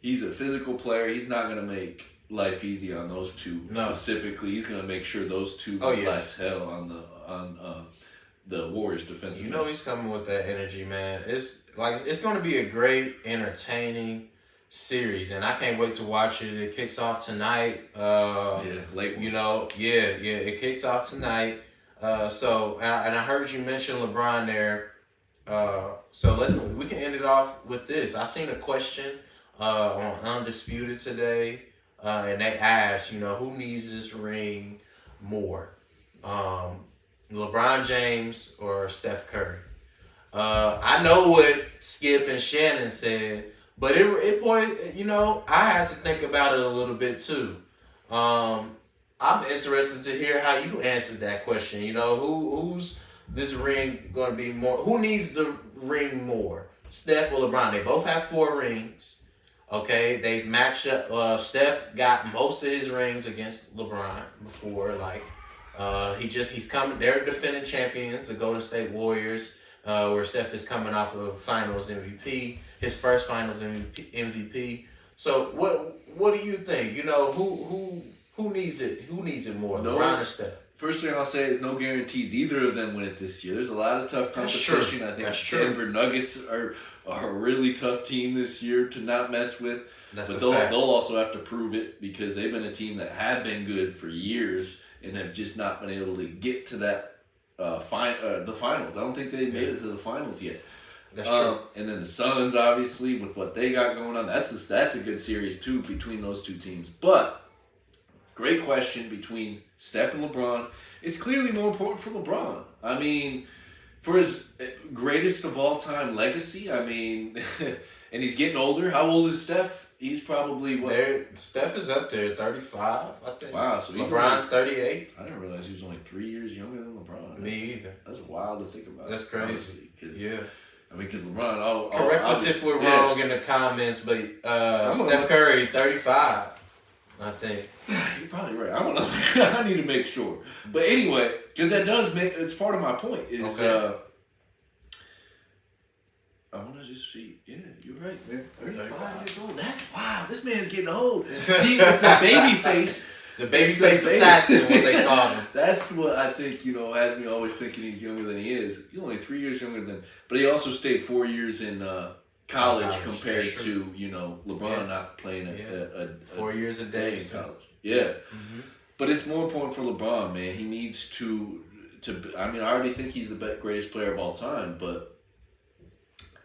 He's a physical player. He's not gonna make life easy on those two specifically. He's gonna make sure those two life's hell on the Warriors defensive. He's coming with that energy, man. It's gonna be a great, entertaining series, and I can't wait to watch it. It kicks off tonight. Late. It kicks off tonight. So I heard you mention LeBron there. So we can end it off with this. I seen a question on Undisputed today, and they asked, who needs this ring more, LeBron James or Steph Curry? I know what Skip and Shannon said. But it I had to think about it a little bit too. I'm interested to hear how you answered that question. Who's this ring going to be more? Who needs the ring more? Steph or LeBron? They both have 4 rings. Okay, they've matched up. Steph got most of his rings against LeBron before. He's coming. They're defending champions, the Golden State Warriors. Where Steph is coming off of Finals MVP, his first Finals MVP. So what do you think? Who needs it? Who needs it more, LeBron or Steph? First thing I'll say is no guarantees either of them win it this year. There's a lot of tough competition. I think Denver Nuggets are a really tough team this year to not mess with. But they'll also have to prove it because they've been a team that have been good for years and have just not been able to get to that the finals. I don't think they made it to the finals yet. That's true. And then the Suns, obviously, with what they got going on, that's a good series too between those two teams. But great question between Steph and LeBron. It's clearly more important for LeBron. I mean, for his greatest of all time legacy. I mean, and he's getting older. How old is Steph? He's probably what? Steph is up there, 35, I think. Wow, so LeBron's 38. I didn't realize he was only 3 years younger than LeBron. Me either. That's wild to think about. That's crazy. Because LeBron. Correct us if we're wrong in the comments, but Steph Curry, 35, I think. You're probably right. I don't know. I need to make sure. But anyway, because it's part of my point. I want to just see. Yeah, you're right, man. 35 years old. That's wow. This man's getting old. See, it's the baby face. The baby face assassin, what they call him. That's what I think, has me always thinking he's younger than he is. He's only 3 years younger than, but he also stayed 4 years in college compared to, LeBron not playing a 4 years a day in college. Yeah. Mm-hmm. But it's more important for LeBron, man. He needs to I already think he's the greatest player of all time, but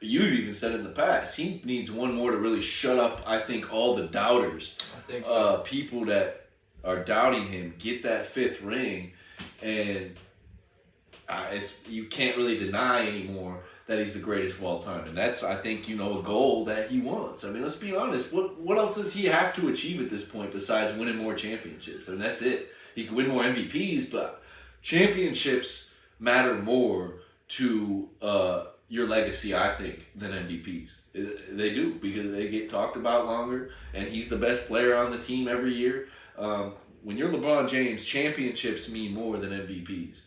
you've even said in the past, he needs one more to really shut up, I think, all the doubters. I think so. People that are doubting him, get that 5th ring, and you can't really deny anymore that he's the greatest of all time. And that's, I think, a goal that he wants. Let's be honest. What else does he have to achieve at this point besides winning more championships? That's it. He can win more MVPs, but championships matter more to your legacy, I think, than MVPs. They do, because they get talked about longer, and he's the best player on the team every year. When you're LeBron James, championships mean more than MVPs,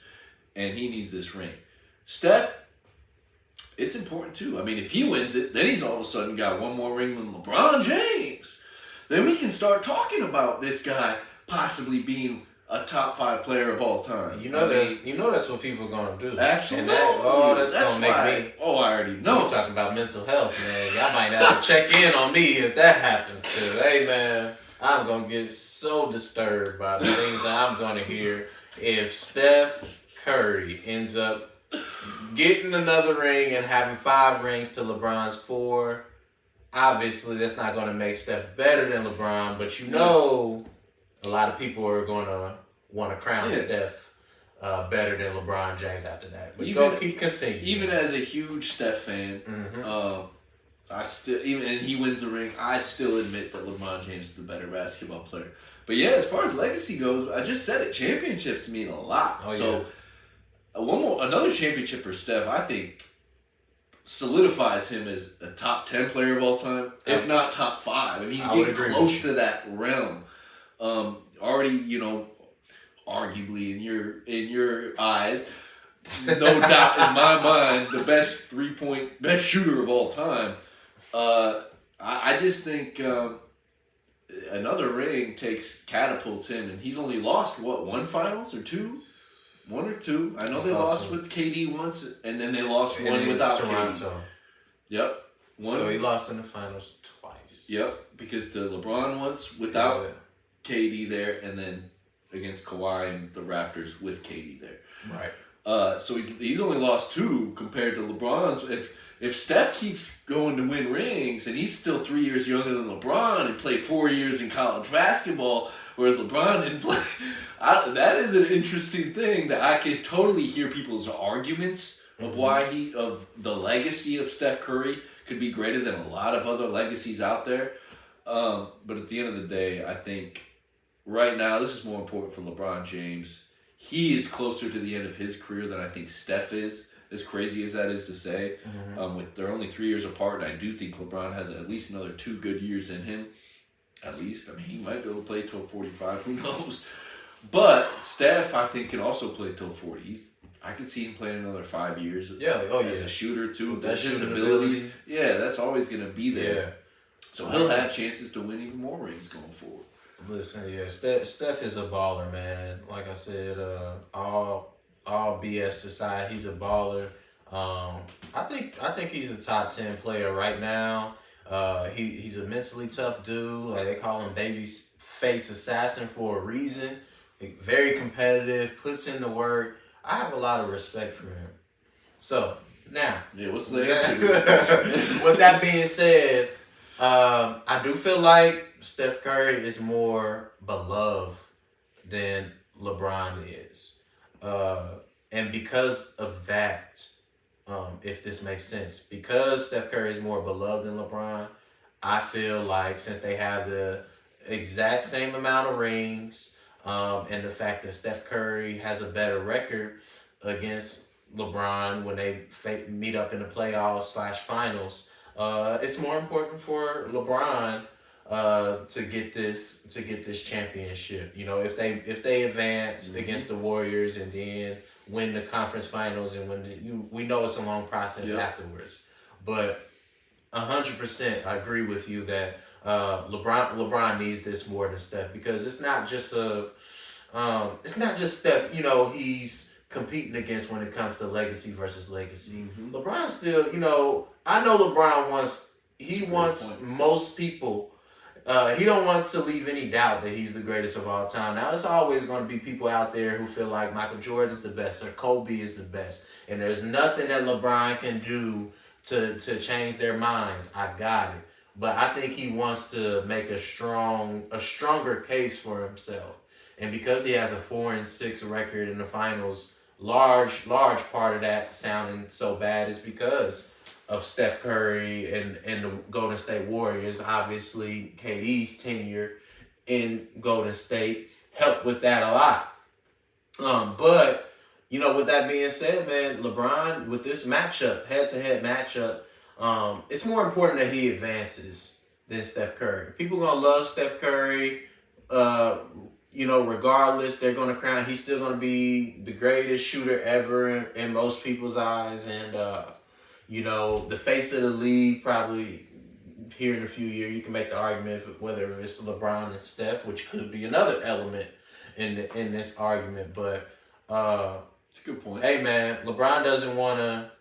and he needs this ring. Steph, it's important too. If he wins it, then he's all of a sudden got one more ring than LeBron James. Then we can start talking about this guy possibly being a top 5 player of all time. That's what people are gonna do. Absolutely. And that's gonna make me. Oh, I already know. We're talking about mental health, man. Y'all might have to check in on me if that happens. Cause, hey, man, I'm gonna get so disturbed by the things that I'm gonna hear if Steph Curry ends up getting another ring and having 5 rings to LeBron's 4. Obviously, that's not gonna make Steph better than LeBron, but a lot of people are going to want to crown Steph better than LeBron James after that. But keep continuing. Even as a huge Steph fan, I still, and he wins the ring, I still admit that LeBron James is the better basketball player. But yeah, as far as legacy goes, I just said it. Championships mean a lot. Another championship for Steph, I think, solidifies him as a top 10 player of all time, if not top 5. He's getting close to that realm. Already, arguably in your eyes, no doubt in my mind, the best best shooter of all time. I just think another ring catapults him, and he's only lost one finals or 2, 1 or 2. I know they lost with KD once, and then they lost one without Toronto. KD. Yep. So he lost in the finals twice. Yep, because the LeBron once without KD there, and then against Kawhi and the Raptors with KD there. Right. So he's only lost 2 compared to LeBron's. If Steph keeps going to win rings, and he's still 3 years younger than LeBron and played 4 years in college basketball, whereas LeBron didn't play, that is an interesting thing that I could totally hear people's arguments of of the legacy of Steph Curry, could be greater than a lot of other legacies out there. But at the end of the day, I think right now this is more important for LeBron James. He is closer to the end of his career than I think Steph is. As crazy as that is to say, with they're only 3 years apart, and I do think LeBron has at least another 2 good years in him. At least, I mean, he might be able to play till 45. Who knows? But Steph, I think, can also play till 40. I could see him playing another 5 years. As a shooter too. That's his ability. Yeah, that's always gonna be there. Yeah. So he'll have chances to win even more rings going forward. Listen, Steph is a baller, man. Like I said, all BS aside, he's a baller. I think he's a top 10 player right now. He's a mentally tough dude. Like they call him baby face assassin for a reason. Very competitive, puts in the work. I have a lot of respect for him. So now, what's the answer? With that being said, I do feel like Steph Curry is more beloved than LeBron is. And because of that, if this makes sense, because Steph Curry is more beloved than LeBron, I feel like since they have the exact same amount of rings, and the fact that Steph Curry has a better record against LeBron when they meet up in the playoffs/finals, it's more important for LeBron to get this championship. You know, if they advance against the Warriors and then win the conference finals and we know it's a long process afterwards. But 100%, I agree with you that LeBron needs this more than Steph, because it's not just Steph. You know, he's competing against when it comes to legacy versus legacy. LeBron still, you know, I know LeBron wants most people. He don't want to leave any doubt that he's the greatest of all time. Now, there's always going to be people out there who feel like Michael Jordan's the best or Kobe is the best, and there's nothing that LeBron can do to change their minds. I got it. But I think he wants to make a stronger case for himself. And because he has a 4-6 record in the finals, large part of that sounding so bad is because of Steph Curry and the Golden State Warriors. Obviously, KD's tenure in Golden State helped with that a lot. But, you know, with that being said, man, LeBron, with this matchup, head-to-head matchup, it's more important that he advances than Steph Curry. People going to love Steph Curry. You know, regardless, they're going to crown. He's still going to be the greatest shooter ever in most people's eyes. And, you know, the face of the league probably here in a few years. You can make the argument whether it's LeBron and Steph, which could be another element in this argument. But it's a good point. Hey, man, LeBron doesn't want to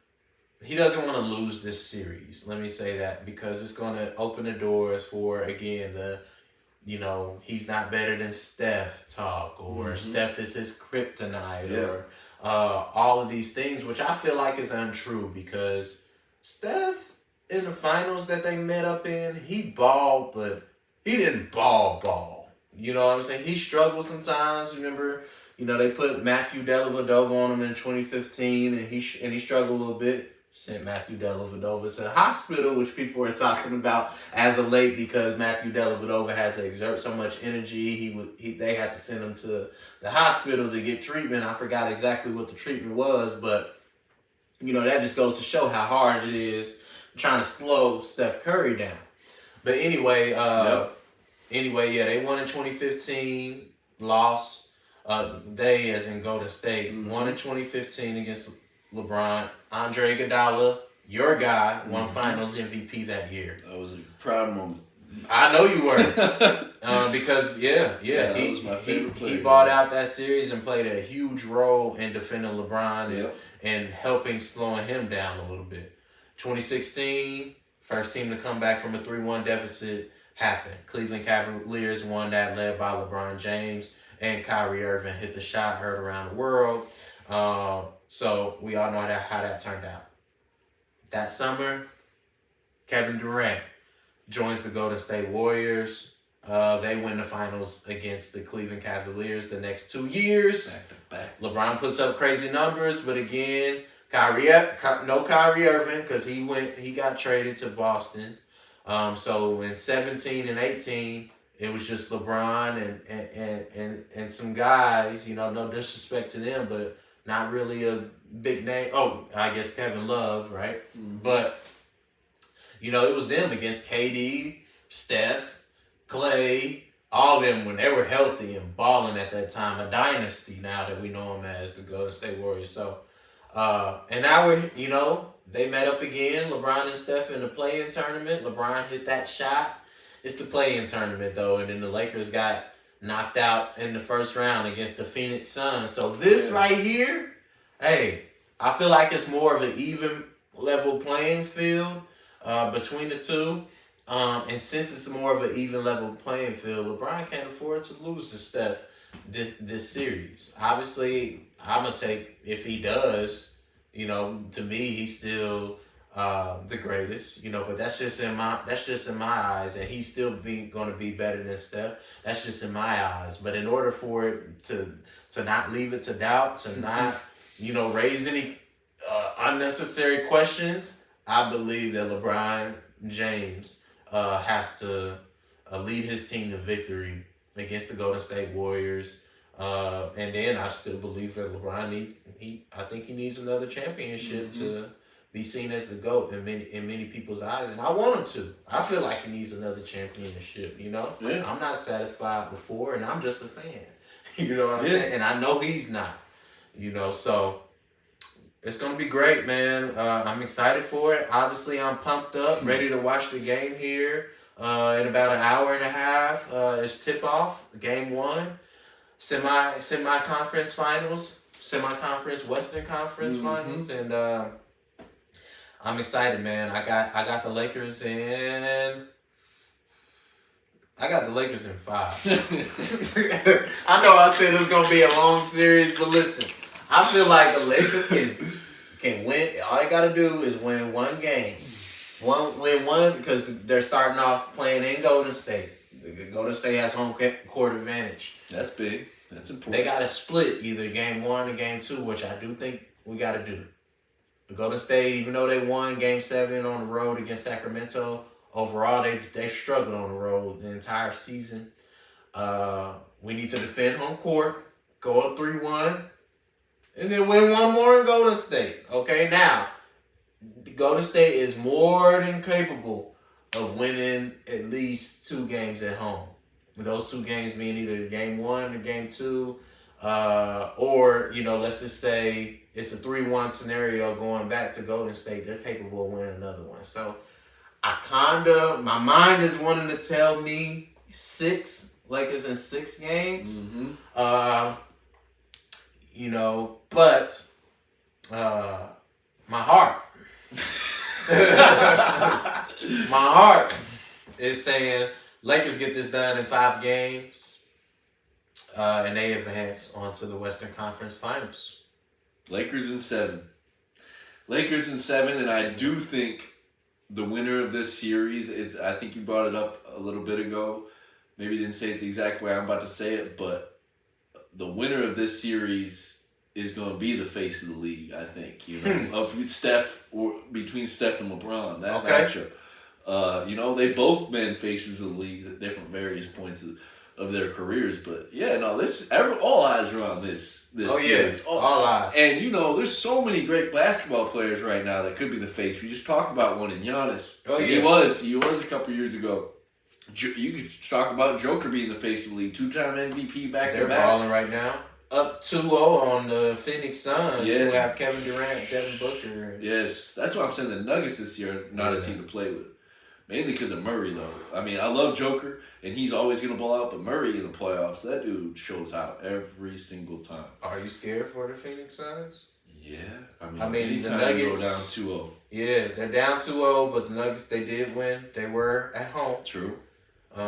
lose this series. Let me say that, because it's going to open the doors for, again, you know, he's not better than Steph talk, or Steph is his kryptonite, or all of these things, which I feel like is untrue, because Steph, in the finals that they met up in, he balled, but he didn't ball. You know what I'm saying? He struggled sometimes. Remember, you know, they put Matthew Dellavedova on him in 2015, and he struggled a little bit. Sent Matthew Dellavedova to the hospital, which people are talking about as of late, because Matthew Dellavedova had to exert so much energy. They had to send him to the hospital to get treatment. I forgot exactly what the treatment was, but you know, that just goes to show how hard it is trying to slow Steph Curry down. But anyway, they won in 2015, lost. They, as in Golden State, won in 2015 against LeBron. Andre Iguodala, your guy, won Finals MVP that year. That was a proud moment. I know you were, because that was my favorite player. He bought out that series and played a huge role in defending LeBron and helping slowing him down a little bit. 2016, first team to come back from a 3-1 deficit happened. Cleveland Cavaliers won that, led by LeBron James, and Kyrie Irving hit the shot heard around the world. So we all know how that turned out. That summer, Kevin Durant joins the Golden State Warriors. They win the finals against the Cleveland Cavaliers the next 2 years. Back to back. LeBron puts up crazy numbers, but again, No Kyrie Irving because he got traded to Boston. So in 17 and 18, it was just LeBron and some guys. No disrespect to them, but not really a big name. Oh, I guess Kevin Love, right? Mm-hmm. But it was them against KD, Steph, Clay, all of them when they were healthy and balling at that time. A dynasty now that we know them as the Golden State Warriors. So. And now they met up again, LeBron and Steph in the play-in tournament. LeBron hit that shot. It's the play-in tournament, though, and then the Lakers got knocked out in the first round against the Phoenix Suns. So this right here, hey, I feel like it's more of an even level playing field between the two. And since it's more of an even level playing field, LeBron can't afford to lose to Steph this series. Obviously, I'm gonna take if he does. To me, he's still the greatest. But that's just in my eyes, and he's still gonna be better than Steph. That's just in my eyes. But in order for it to not leave it to doubt, to not raise any unnecessary questions, I believe that LeBron James has to lead his team to victory against the Golden State Warriors. And then I still believe that LeBron I think he needs another championship to be seen as the GOAT in many people's eyes. And I want him to. I feel like he needs another championship, Yeah. I'm not satisfied before, and I'm just a fan. You know what I'm saying? And I know he's not. So it's going to be great, man. I'm excited for it. Obviously, I'm pumped up, ready to watch the game here. In about an hour and a half, it's tip-off, game 1. Semi-conference finals, Western Conference finals, and I'm excited, man. I got the Lakers in. I got the Lakers in 5. I know I said it's gonna be a long series, but listen, I feel like the Lakers can win. All they gotta do is win one game, win one because they're starting off playing in Golden State. Golden State has home court advantage. That's big. That's important. They got to split either game 1 or game 2, which I do think we got to do. The Golden State, even though they won game 7 on the road against Sacramento, overall they struggled on the road the entire season. We need to defend home court, go up 3-1, and then win one more in Golden State. Okay, now, Golden State is more than capable of winning at least 2 games at home. Those 2 games being either game 1 or game 2, or let's just say it's a 3-1 scenario going back to Golden State. They're capable of winning another one. So my mind is wanting to tell me 6 Lakers in 6 games. Mm-hmm. But my heart. My heart is saying Lakers get this done in 5 games, and they advance onto the Western Conference Finals. Lakers in 7. And I do think the winner of this series, I think you brought it up a little bit ago. Maybe you didn't say it the exact way I'm about to say it, but the winner of this series is going to be the face of the league, I think, of Steph or between Steph and LeBron, that matchup. They both been faces of the leagues at different various points of their careers, but all eyes are on this series. All eyes. And there's so many great basketball players right now that could be the face. We just talked about one in Giannis. He was a couple years ago. You could talk about Joker being the face of the league, 2-time MVP back to back. They're balling right now. Up 2-0 on the Phoenix Suns, who have Kevin Durant, Devin Booker. Yes, that's why I'm saying the Nuggets this year are not a team to play with. Mainly because of Murray, though. I mean, I love Joker, and he's always going to ball out, but Murray in the playoffs, that dude shows out every single time. Are you scared for the Phoenix Suns? Yeah. I mean the Nuggets go down 2-0. Yeah, they're down 2-0, but the Nuggets, they did win. They were at home. True.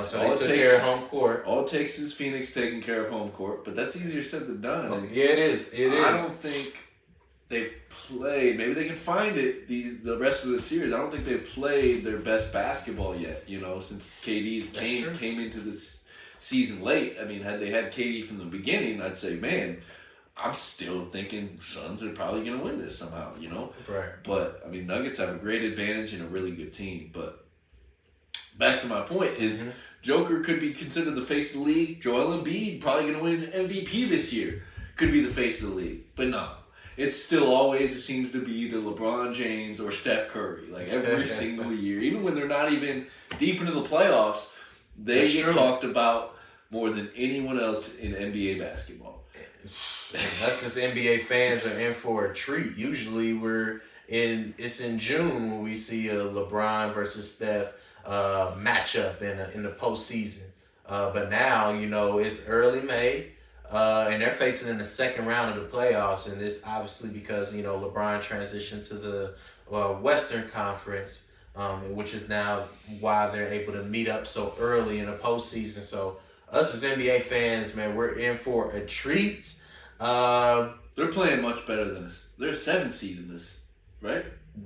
So they took care of home court. All it takes is Phoenix taking care of home court, but that's easier said than done. Yeah, it is. I don't think they played. Maybe they can find it the rest of the series. I don't think they played their best basketball yet. Since KD came into this season late. I mean, had they had KD from the beginning, I'd say, man, I'm still thinking Suns are probably going to win this somehow, you know? Right. But, I mean, Nuggets have a great advantage and a really good team. But back to my point is Joker could be considered the face of the league. Joel Embiid probably going to win MVP this year. Could be the face of the league. But no. It's still always, it seems to be either LeBron James or Steph Curry. Like every single year. Even when they're not even deep into the playoffs, they get talked about more than anyone else in NBA basketball. Us as NBA fans are in for a treat. Usually it's in June when we see a LeBron versus Steph matchup in the postseason. But now, you know, it's early May. And they're facing in the second round of the playoffs, and this obviously because, you know, LeBron transitioned to the Western Conference, which is now why they're able to meet up so early in the postseason. So us as NBA fans, man, we're in for a treat. They're playing much better than us. They're a 7 seed in this, right?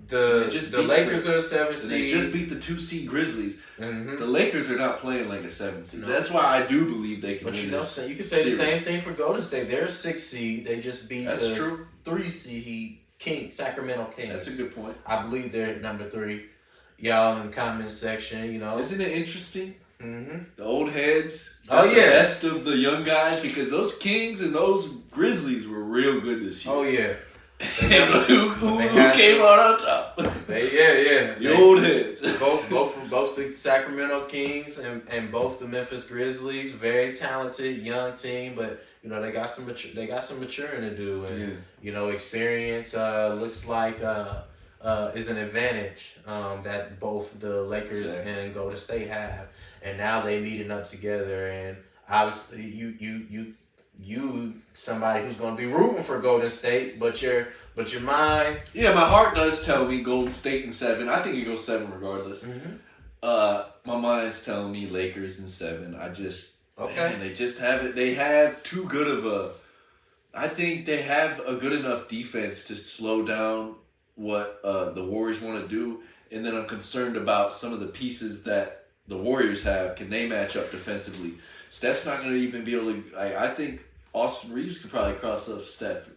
The Lakers are a 7 seed. They just beat the 2 seed Grizzlies. Mm-hmm. The Lakers are not playing like a 7 seed. No. That's why I do believe they can win this. But you can say the same thing for Golden State. They're a 6 seed. They just beat the 3 seed Sacramento Kings. That's a good point. I believe they're number 3. Y'all in the comments section, you know. Isn't it interesting? Mm-hmm. The old heads. Oh, yeah. The best of the young guys, because those Kings and those Grizzlies were real good this year. Oh, yeah. who came out on top? The old heads. both the Sacramento Kings and both the Memphis Grizzlies. Very talented young team, but you know they got some maturing to do, and you know experience looks like is an advantage that both the Lakers and Golden State have, and now they meeting up together, and obviously you somebody who's going to be rooting for Golden State, but your mind. Yeah, my heart does tell me Golden State in 7. I think it goes 7 regardless. Mm-hmm. My mind's telling me Lakers in 7. Man, they just have it. They have too good of a. I think they have a good enough defense to slow down what the Warriors want to do, and then I'm concerned about some of the pieces that the Warriors have. Can they match up defensively? Steph's not going to even be able to. I think Austin Reeves could probably cross up Steph.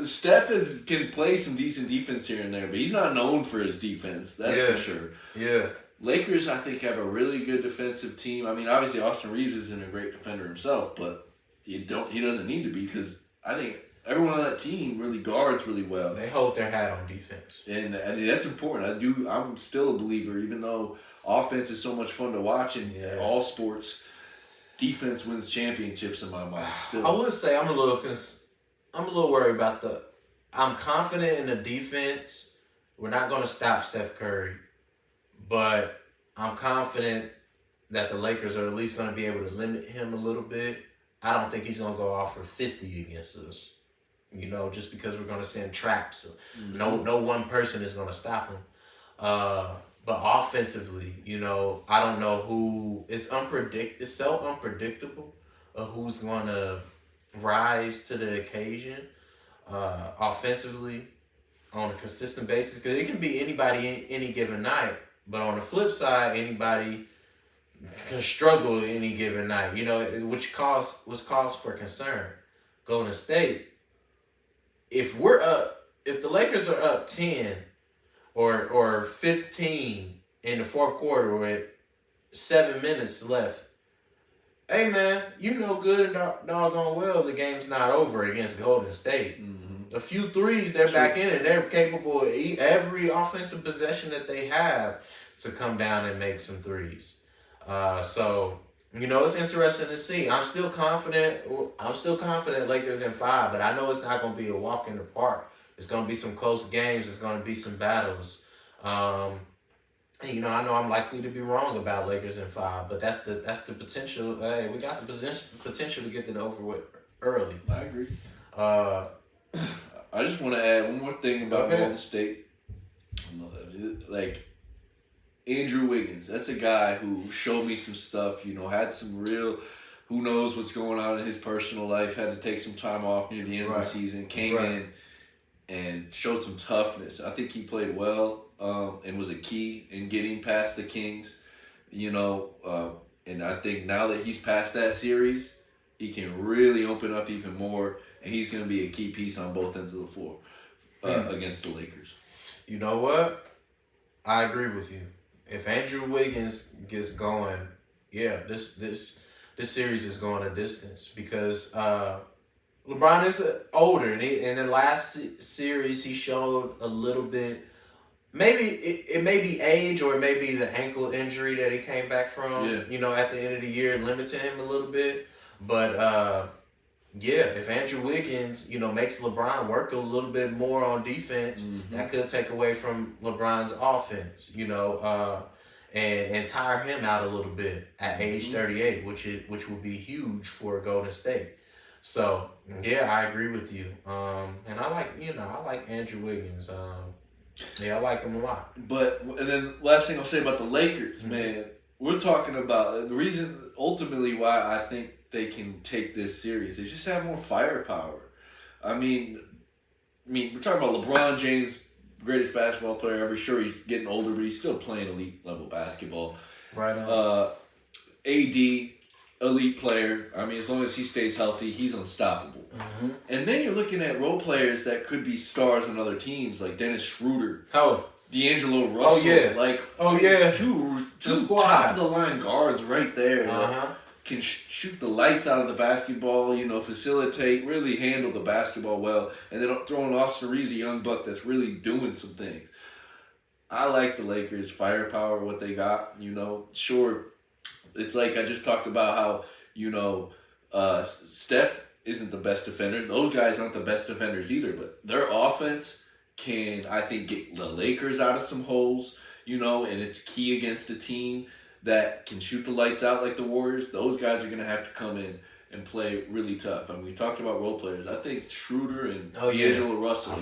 Steph can play some decent defense here and there, but he's not known for his defense. That's for sure. Yeah. Lakers, I think, have a really good defensive team. I mean, obviously Austin Reeves isn't a great defender himself, but he doesn't need to be, because I think everyone on that team really guards really well. They hold their hat on defense, and that's important. I'm still a believer, even though offense is so much fun to watch in all sports. Defense wins championships in my mind. Still, I would say I'm a little worried about I'm confident in the defense. We're not going to stop Steph Curry, but I'm confident that the Lakers are at least going to be able to limit him a little bit. I don't think he's going to go off for 50 against us. You know, just because we're going to send traps. Mm-hmm. No one person is going to stop him. But offensively, you know, I don't know who. It's so unpredictable of who's going to rise to the occasion offensively on a consistent basis. Because it can be anybody any given night. But on the flip side, anybody can struggle any given night. You know, which was cause for concern. Golden State, if the Lakers are up 10 or 15 in the fourth quarter with 7 minutes left, hey man, you know good and doggone well the game's not over against Golden State. Mm-hmm. A few threes, they're back in, and they're capable of every offensive possession that they have to come down and make some threes. So, you know, it's interesting to see. I'm still confident Lakers in 5, but I know it's not going to be a walk in the park. It's going to be some close games. It's going to be some battles. And, you know, I know I'm likely to be wrong about Lakers in 5, but that's the potential. Hey, we got the potential to get it over with early. I agree. I just want to add one more thing about Golden State. Like, Andrew Wiggins, that's a guy who showed me some stuff, you know, had some real, who knows what's going on in his personal life, had to take some time off near the end of the season, came in and showed some toughness. I think he played well and was a key in getting past the Kings, you know, and I think now that he's past that series, he can really open up even more, and he's going to be a key piece on both ends of the floor against the Lakers. You know what? I agree with you. If Andrew Wiggins gets going, yeah, this series is going a distance because LeBron is older, and in the last series he showed a little bit. Maybe it may be age, or it may be the ankle injury that he came back from. Yeah. You know, at the end of the year, limited him a little bit. But yeah, if Andrew Wiggins, makes LeBron work a little bit more on defense, that could take away from LeBron's offense. And tire him out a little bit at age 38, which would be huge for Golden State. So yeah, I agree with you. And I like Andrew Wiggins. Yeah, I like him a lot. And then last thing I'll say about the Lakers, man, we're talking about the reason ultimately why I think they can take this series. They just have more firepower. I mean, we're talking about LeBron James, greatest basketball player ever. Sure, he's getting older, but he's still playing elite level basketball. Right on. AD, elite player. I mean, as long as he stays healthy, he's unstoppable. And then you're looking at role players that could be stars on other teams, like Dennis Schroeder. D'Angelo Russell. Oh yeah. Two top of the line guards right there. Can shoot the lights out of the basketball, facilitate, really handle the basketball well. And then throwing Austin Reeves, a young buck that's really doing some things. I like the Lakers' firepower, what they got, Sure, it's like I just talked about how, Steph isn't the best defender. Those guys aren't the best defenders either, but their offense can, I think, get the Lakers out of some holes, and it's key against a team that can shoot the lights out like the Warriors. Those guys are going to have to come in and play really tough. I mean, we talked about role players. I think Schroeder and D'Angelo Russell.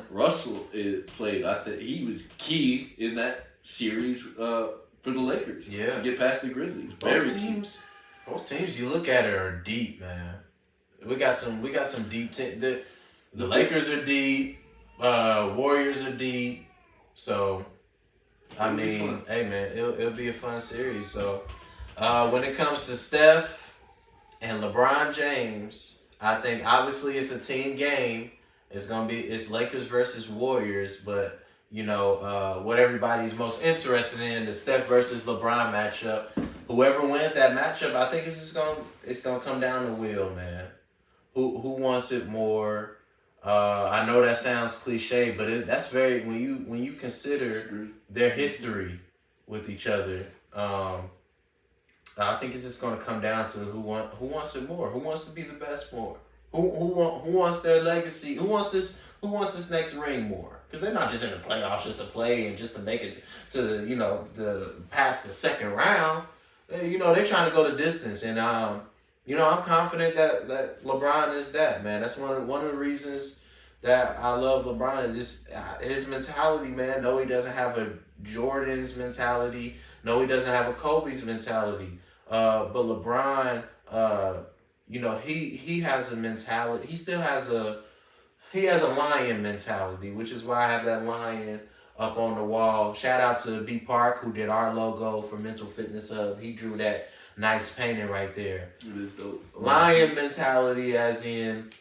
Russell played. I think he was key in that series for the Lakers to get past the Grizzlies. Both teams you look at it are deep, man. We got some deep teams. The Lakers are deep. Warriors are deep. So I mean, hey man, it'll be a fun series. So when it comes to Steph and LeBron James, I think obviously it's a team game. It's Lakers versus Warriors, but what everybody's most interested in, the Steph versus LeBron matchup. Whoever wins that matchup, I think it's gonna come down to will, man. Who wants it more? I know that sounds cliche, but that's very when you consider their history with each other. I think it's just going to come down to who wants it more, who wants to be the best more, who wants their legacy, who wants this next ring more. Because they're not just in the playoffs just to play and just to make it to the past the second round. They're trying to go the distance, and I'm confident that LeBron is that, man. That's one of the reasons that I love LeBron is his mentality, man. No, he doesn't have a Jordan's mentality. No, he doesn't have a Kobe's mentality. But LeBron, he has a mentality. He has a lion mentality, which is why I have that lion up on the wall. Shout out to B Park, who did our logo for Mental Fitness Hub. He drew that nice painting right there. It is dope. Lion mentality, as in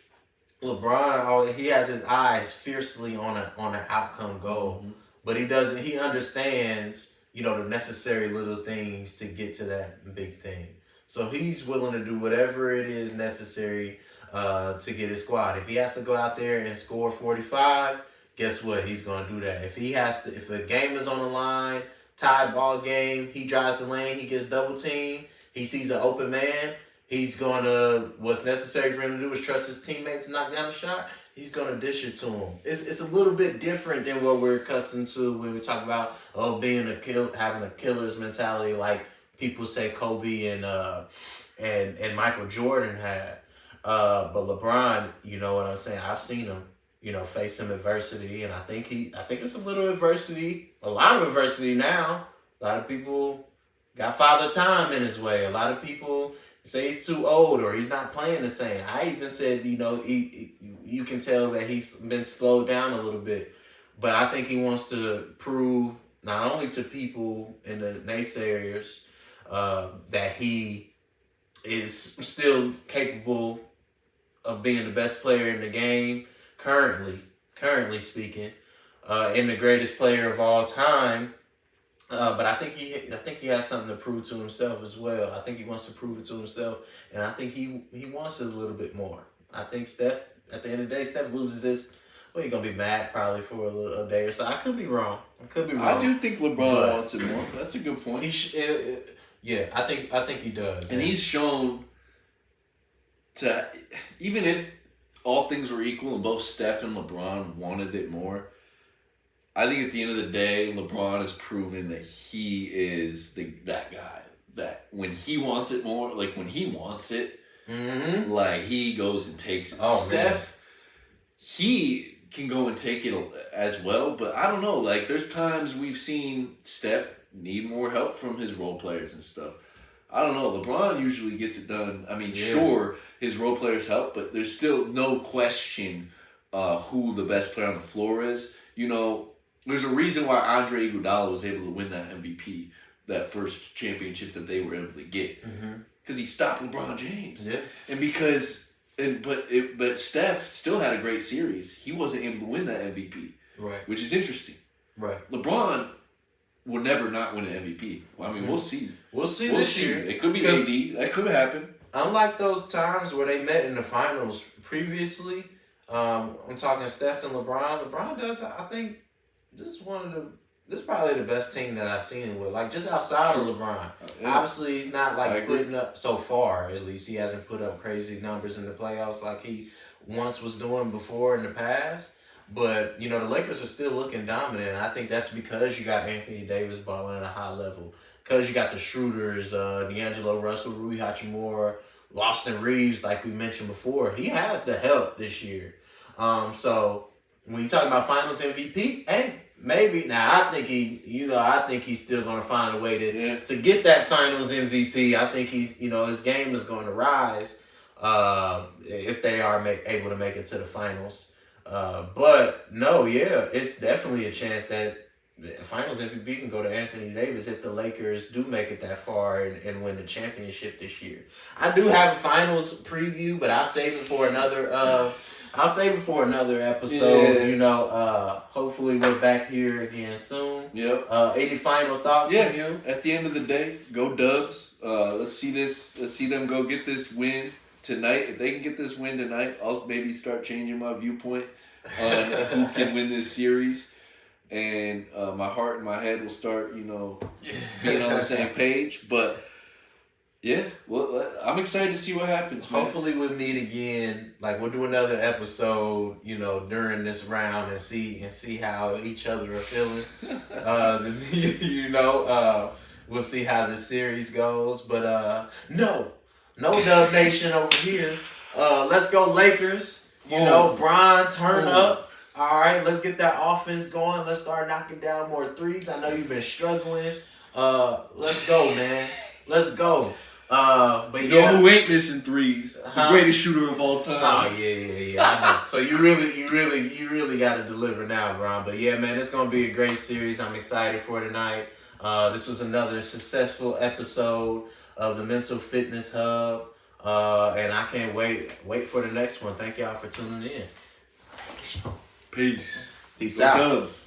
LeBron, he has his eyes fiercely on an outcome goal, but he understands, the necessary little things to get to that big thing. So he's willing to do whatever it is necessary to get his squad. If he has to go out there and score 45, guess what? He's going to do that. If a game is on the line, tie ball game, he drives the lane, he gets double teamed, he sees an open man, what's necessary for him to do is trust his teammates to knock down the shot. He's going to dish it to him. It's a little bit different than what we're accustomed to when we talk about having a killer's mentality, like people say Kobe and Michael Jordan had. But LeBron, you know what I'm saying? I've seen him, face some adversity, and I think it's a lot of adversity now. A lot of people got father time in his way. A lot of people say he's too old or he's not playing the same. I even said, you can tell that he's been slowed down a little bit. But I think he wants to prove not only to people and the naysayers that he is still capable of being the best player in the game currently speaking, and the greatest player of all time. But I think he has something to prove to himself as well. I think he wants to prove it to himself, and I think he wants it a little bit more. I think Steph, at the end of the day, Steph loses this. Well, he's gonna be mad probably for a day or so. I could be wrong. I do think LeBron wants it more. That's a good point. Yeah, I think he does. And he's shown to, even if all things were equal and both Steph and LeBron wanted it more, I think at the end of the day, LeBron has proven that he is that guy. That when he wants it more, like when he wants it, like he goes and takes it. Oh, Steph, man. he can go and take it as well, but I don't know. Like there's times we've seen Steph need more help from his role players and stuff. I don't know. LeBron usually gets it done. I mean, sure, his role players help, but there's still no question who the best player on the floor is. You know, there's a reason why Andre Iguodala was able to win that MVP, that first championship that they were able to get, because he stopped LeBron James. Yeah, and but Steph still had a great series. He wasn't able to win that MVP, right? Which is interesting. Right. LeBron will never not win an MVP. Well, I mean, we'll see. We'll see this year. It could be AD. That could happen. Unlike those times where they met in the finals previously, I'm talking Steph and LeBron. LeBron does. I think this is probably the best team that I've seen him with. Like just outside of LeBron. Obviously, he's not like putting up so far. At least he hasn't put up crazy numbers in the playoffs like he once was doing before in the past. But, you know, the Lakers are still looking dominant. And I think that's because you got Anthony Davis balling at a high level. Because you got the Schroeders, D'Angelo Russell, Rui Hachimura, Austin Reeves, like we mentioned before. He has the help this year. So when you talk about Finals MVP, hey, maybe. Now, I think he's still going to find a way to get that Finals MVP. I think his game is going to rise if they are able to make it to the Finals. But no, it's definitely a chance that the Finals MVP can go to Anthony Davis if the Lakers do make it that far and win the championship this year. I do have a Finals preview, but I'll save it for another. Episode. Yeah. You know, hopefully we're back here again soon. Yep. Any final thoughts from you? At the end of the day, go Dubs. Let's see them go get this win tonight. If they can get this win tonight, I'll maybe start changing my viewpoint on who can win this series. And my heart and my head will start, being on the same page. But yeah, well, I'm excited to see what happens. Man. Hopefully we'll meet again. Like we'll do another episode, during this round and see how each other are feeling. We'll see how the series goes. But no Dub Nation over here. Let's go Lakers. Bron, turn up. All right, let's get that offense going. Let's start knocking down more threes. I know you've been struggling. Let's go, man. Let's go. But who ain't missing threes? The greatest shooter of all time. Oh yeah. I know. So you really got to deliver now, Bron. But yeah, man, it's gonna be a great series. I'm excited for tonight. This was another successful episode of the Mental Fitness Hub, and I can't wait for the next one. Thank y'all for tuning in. Peace. Peace out. Dubs.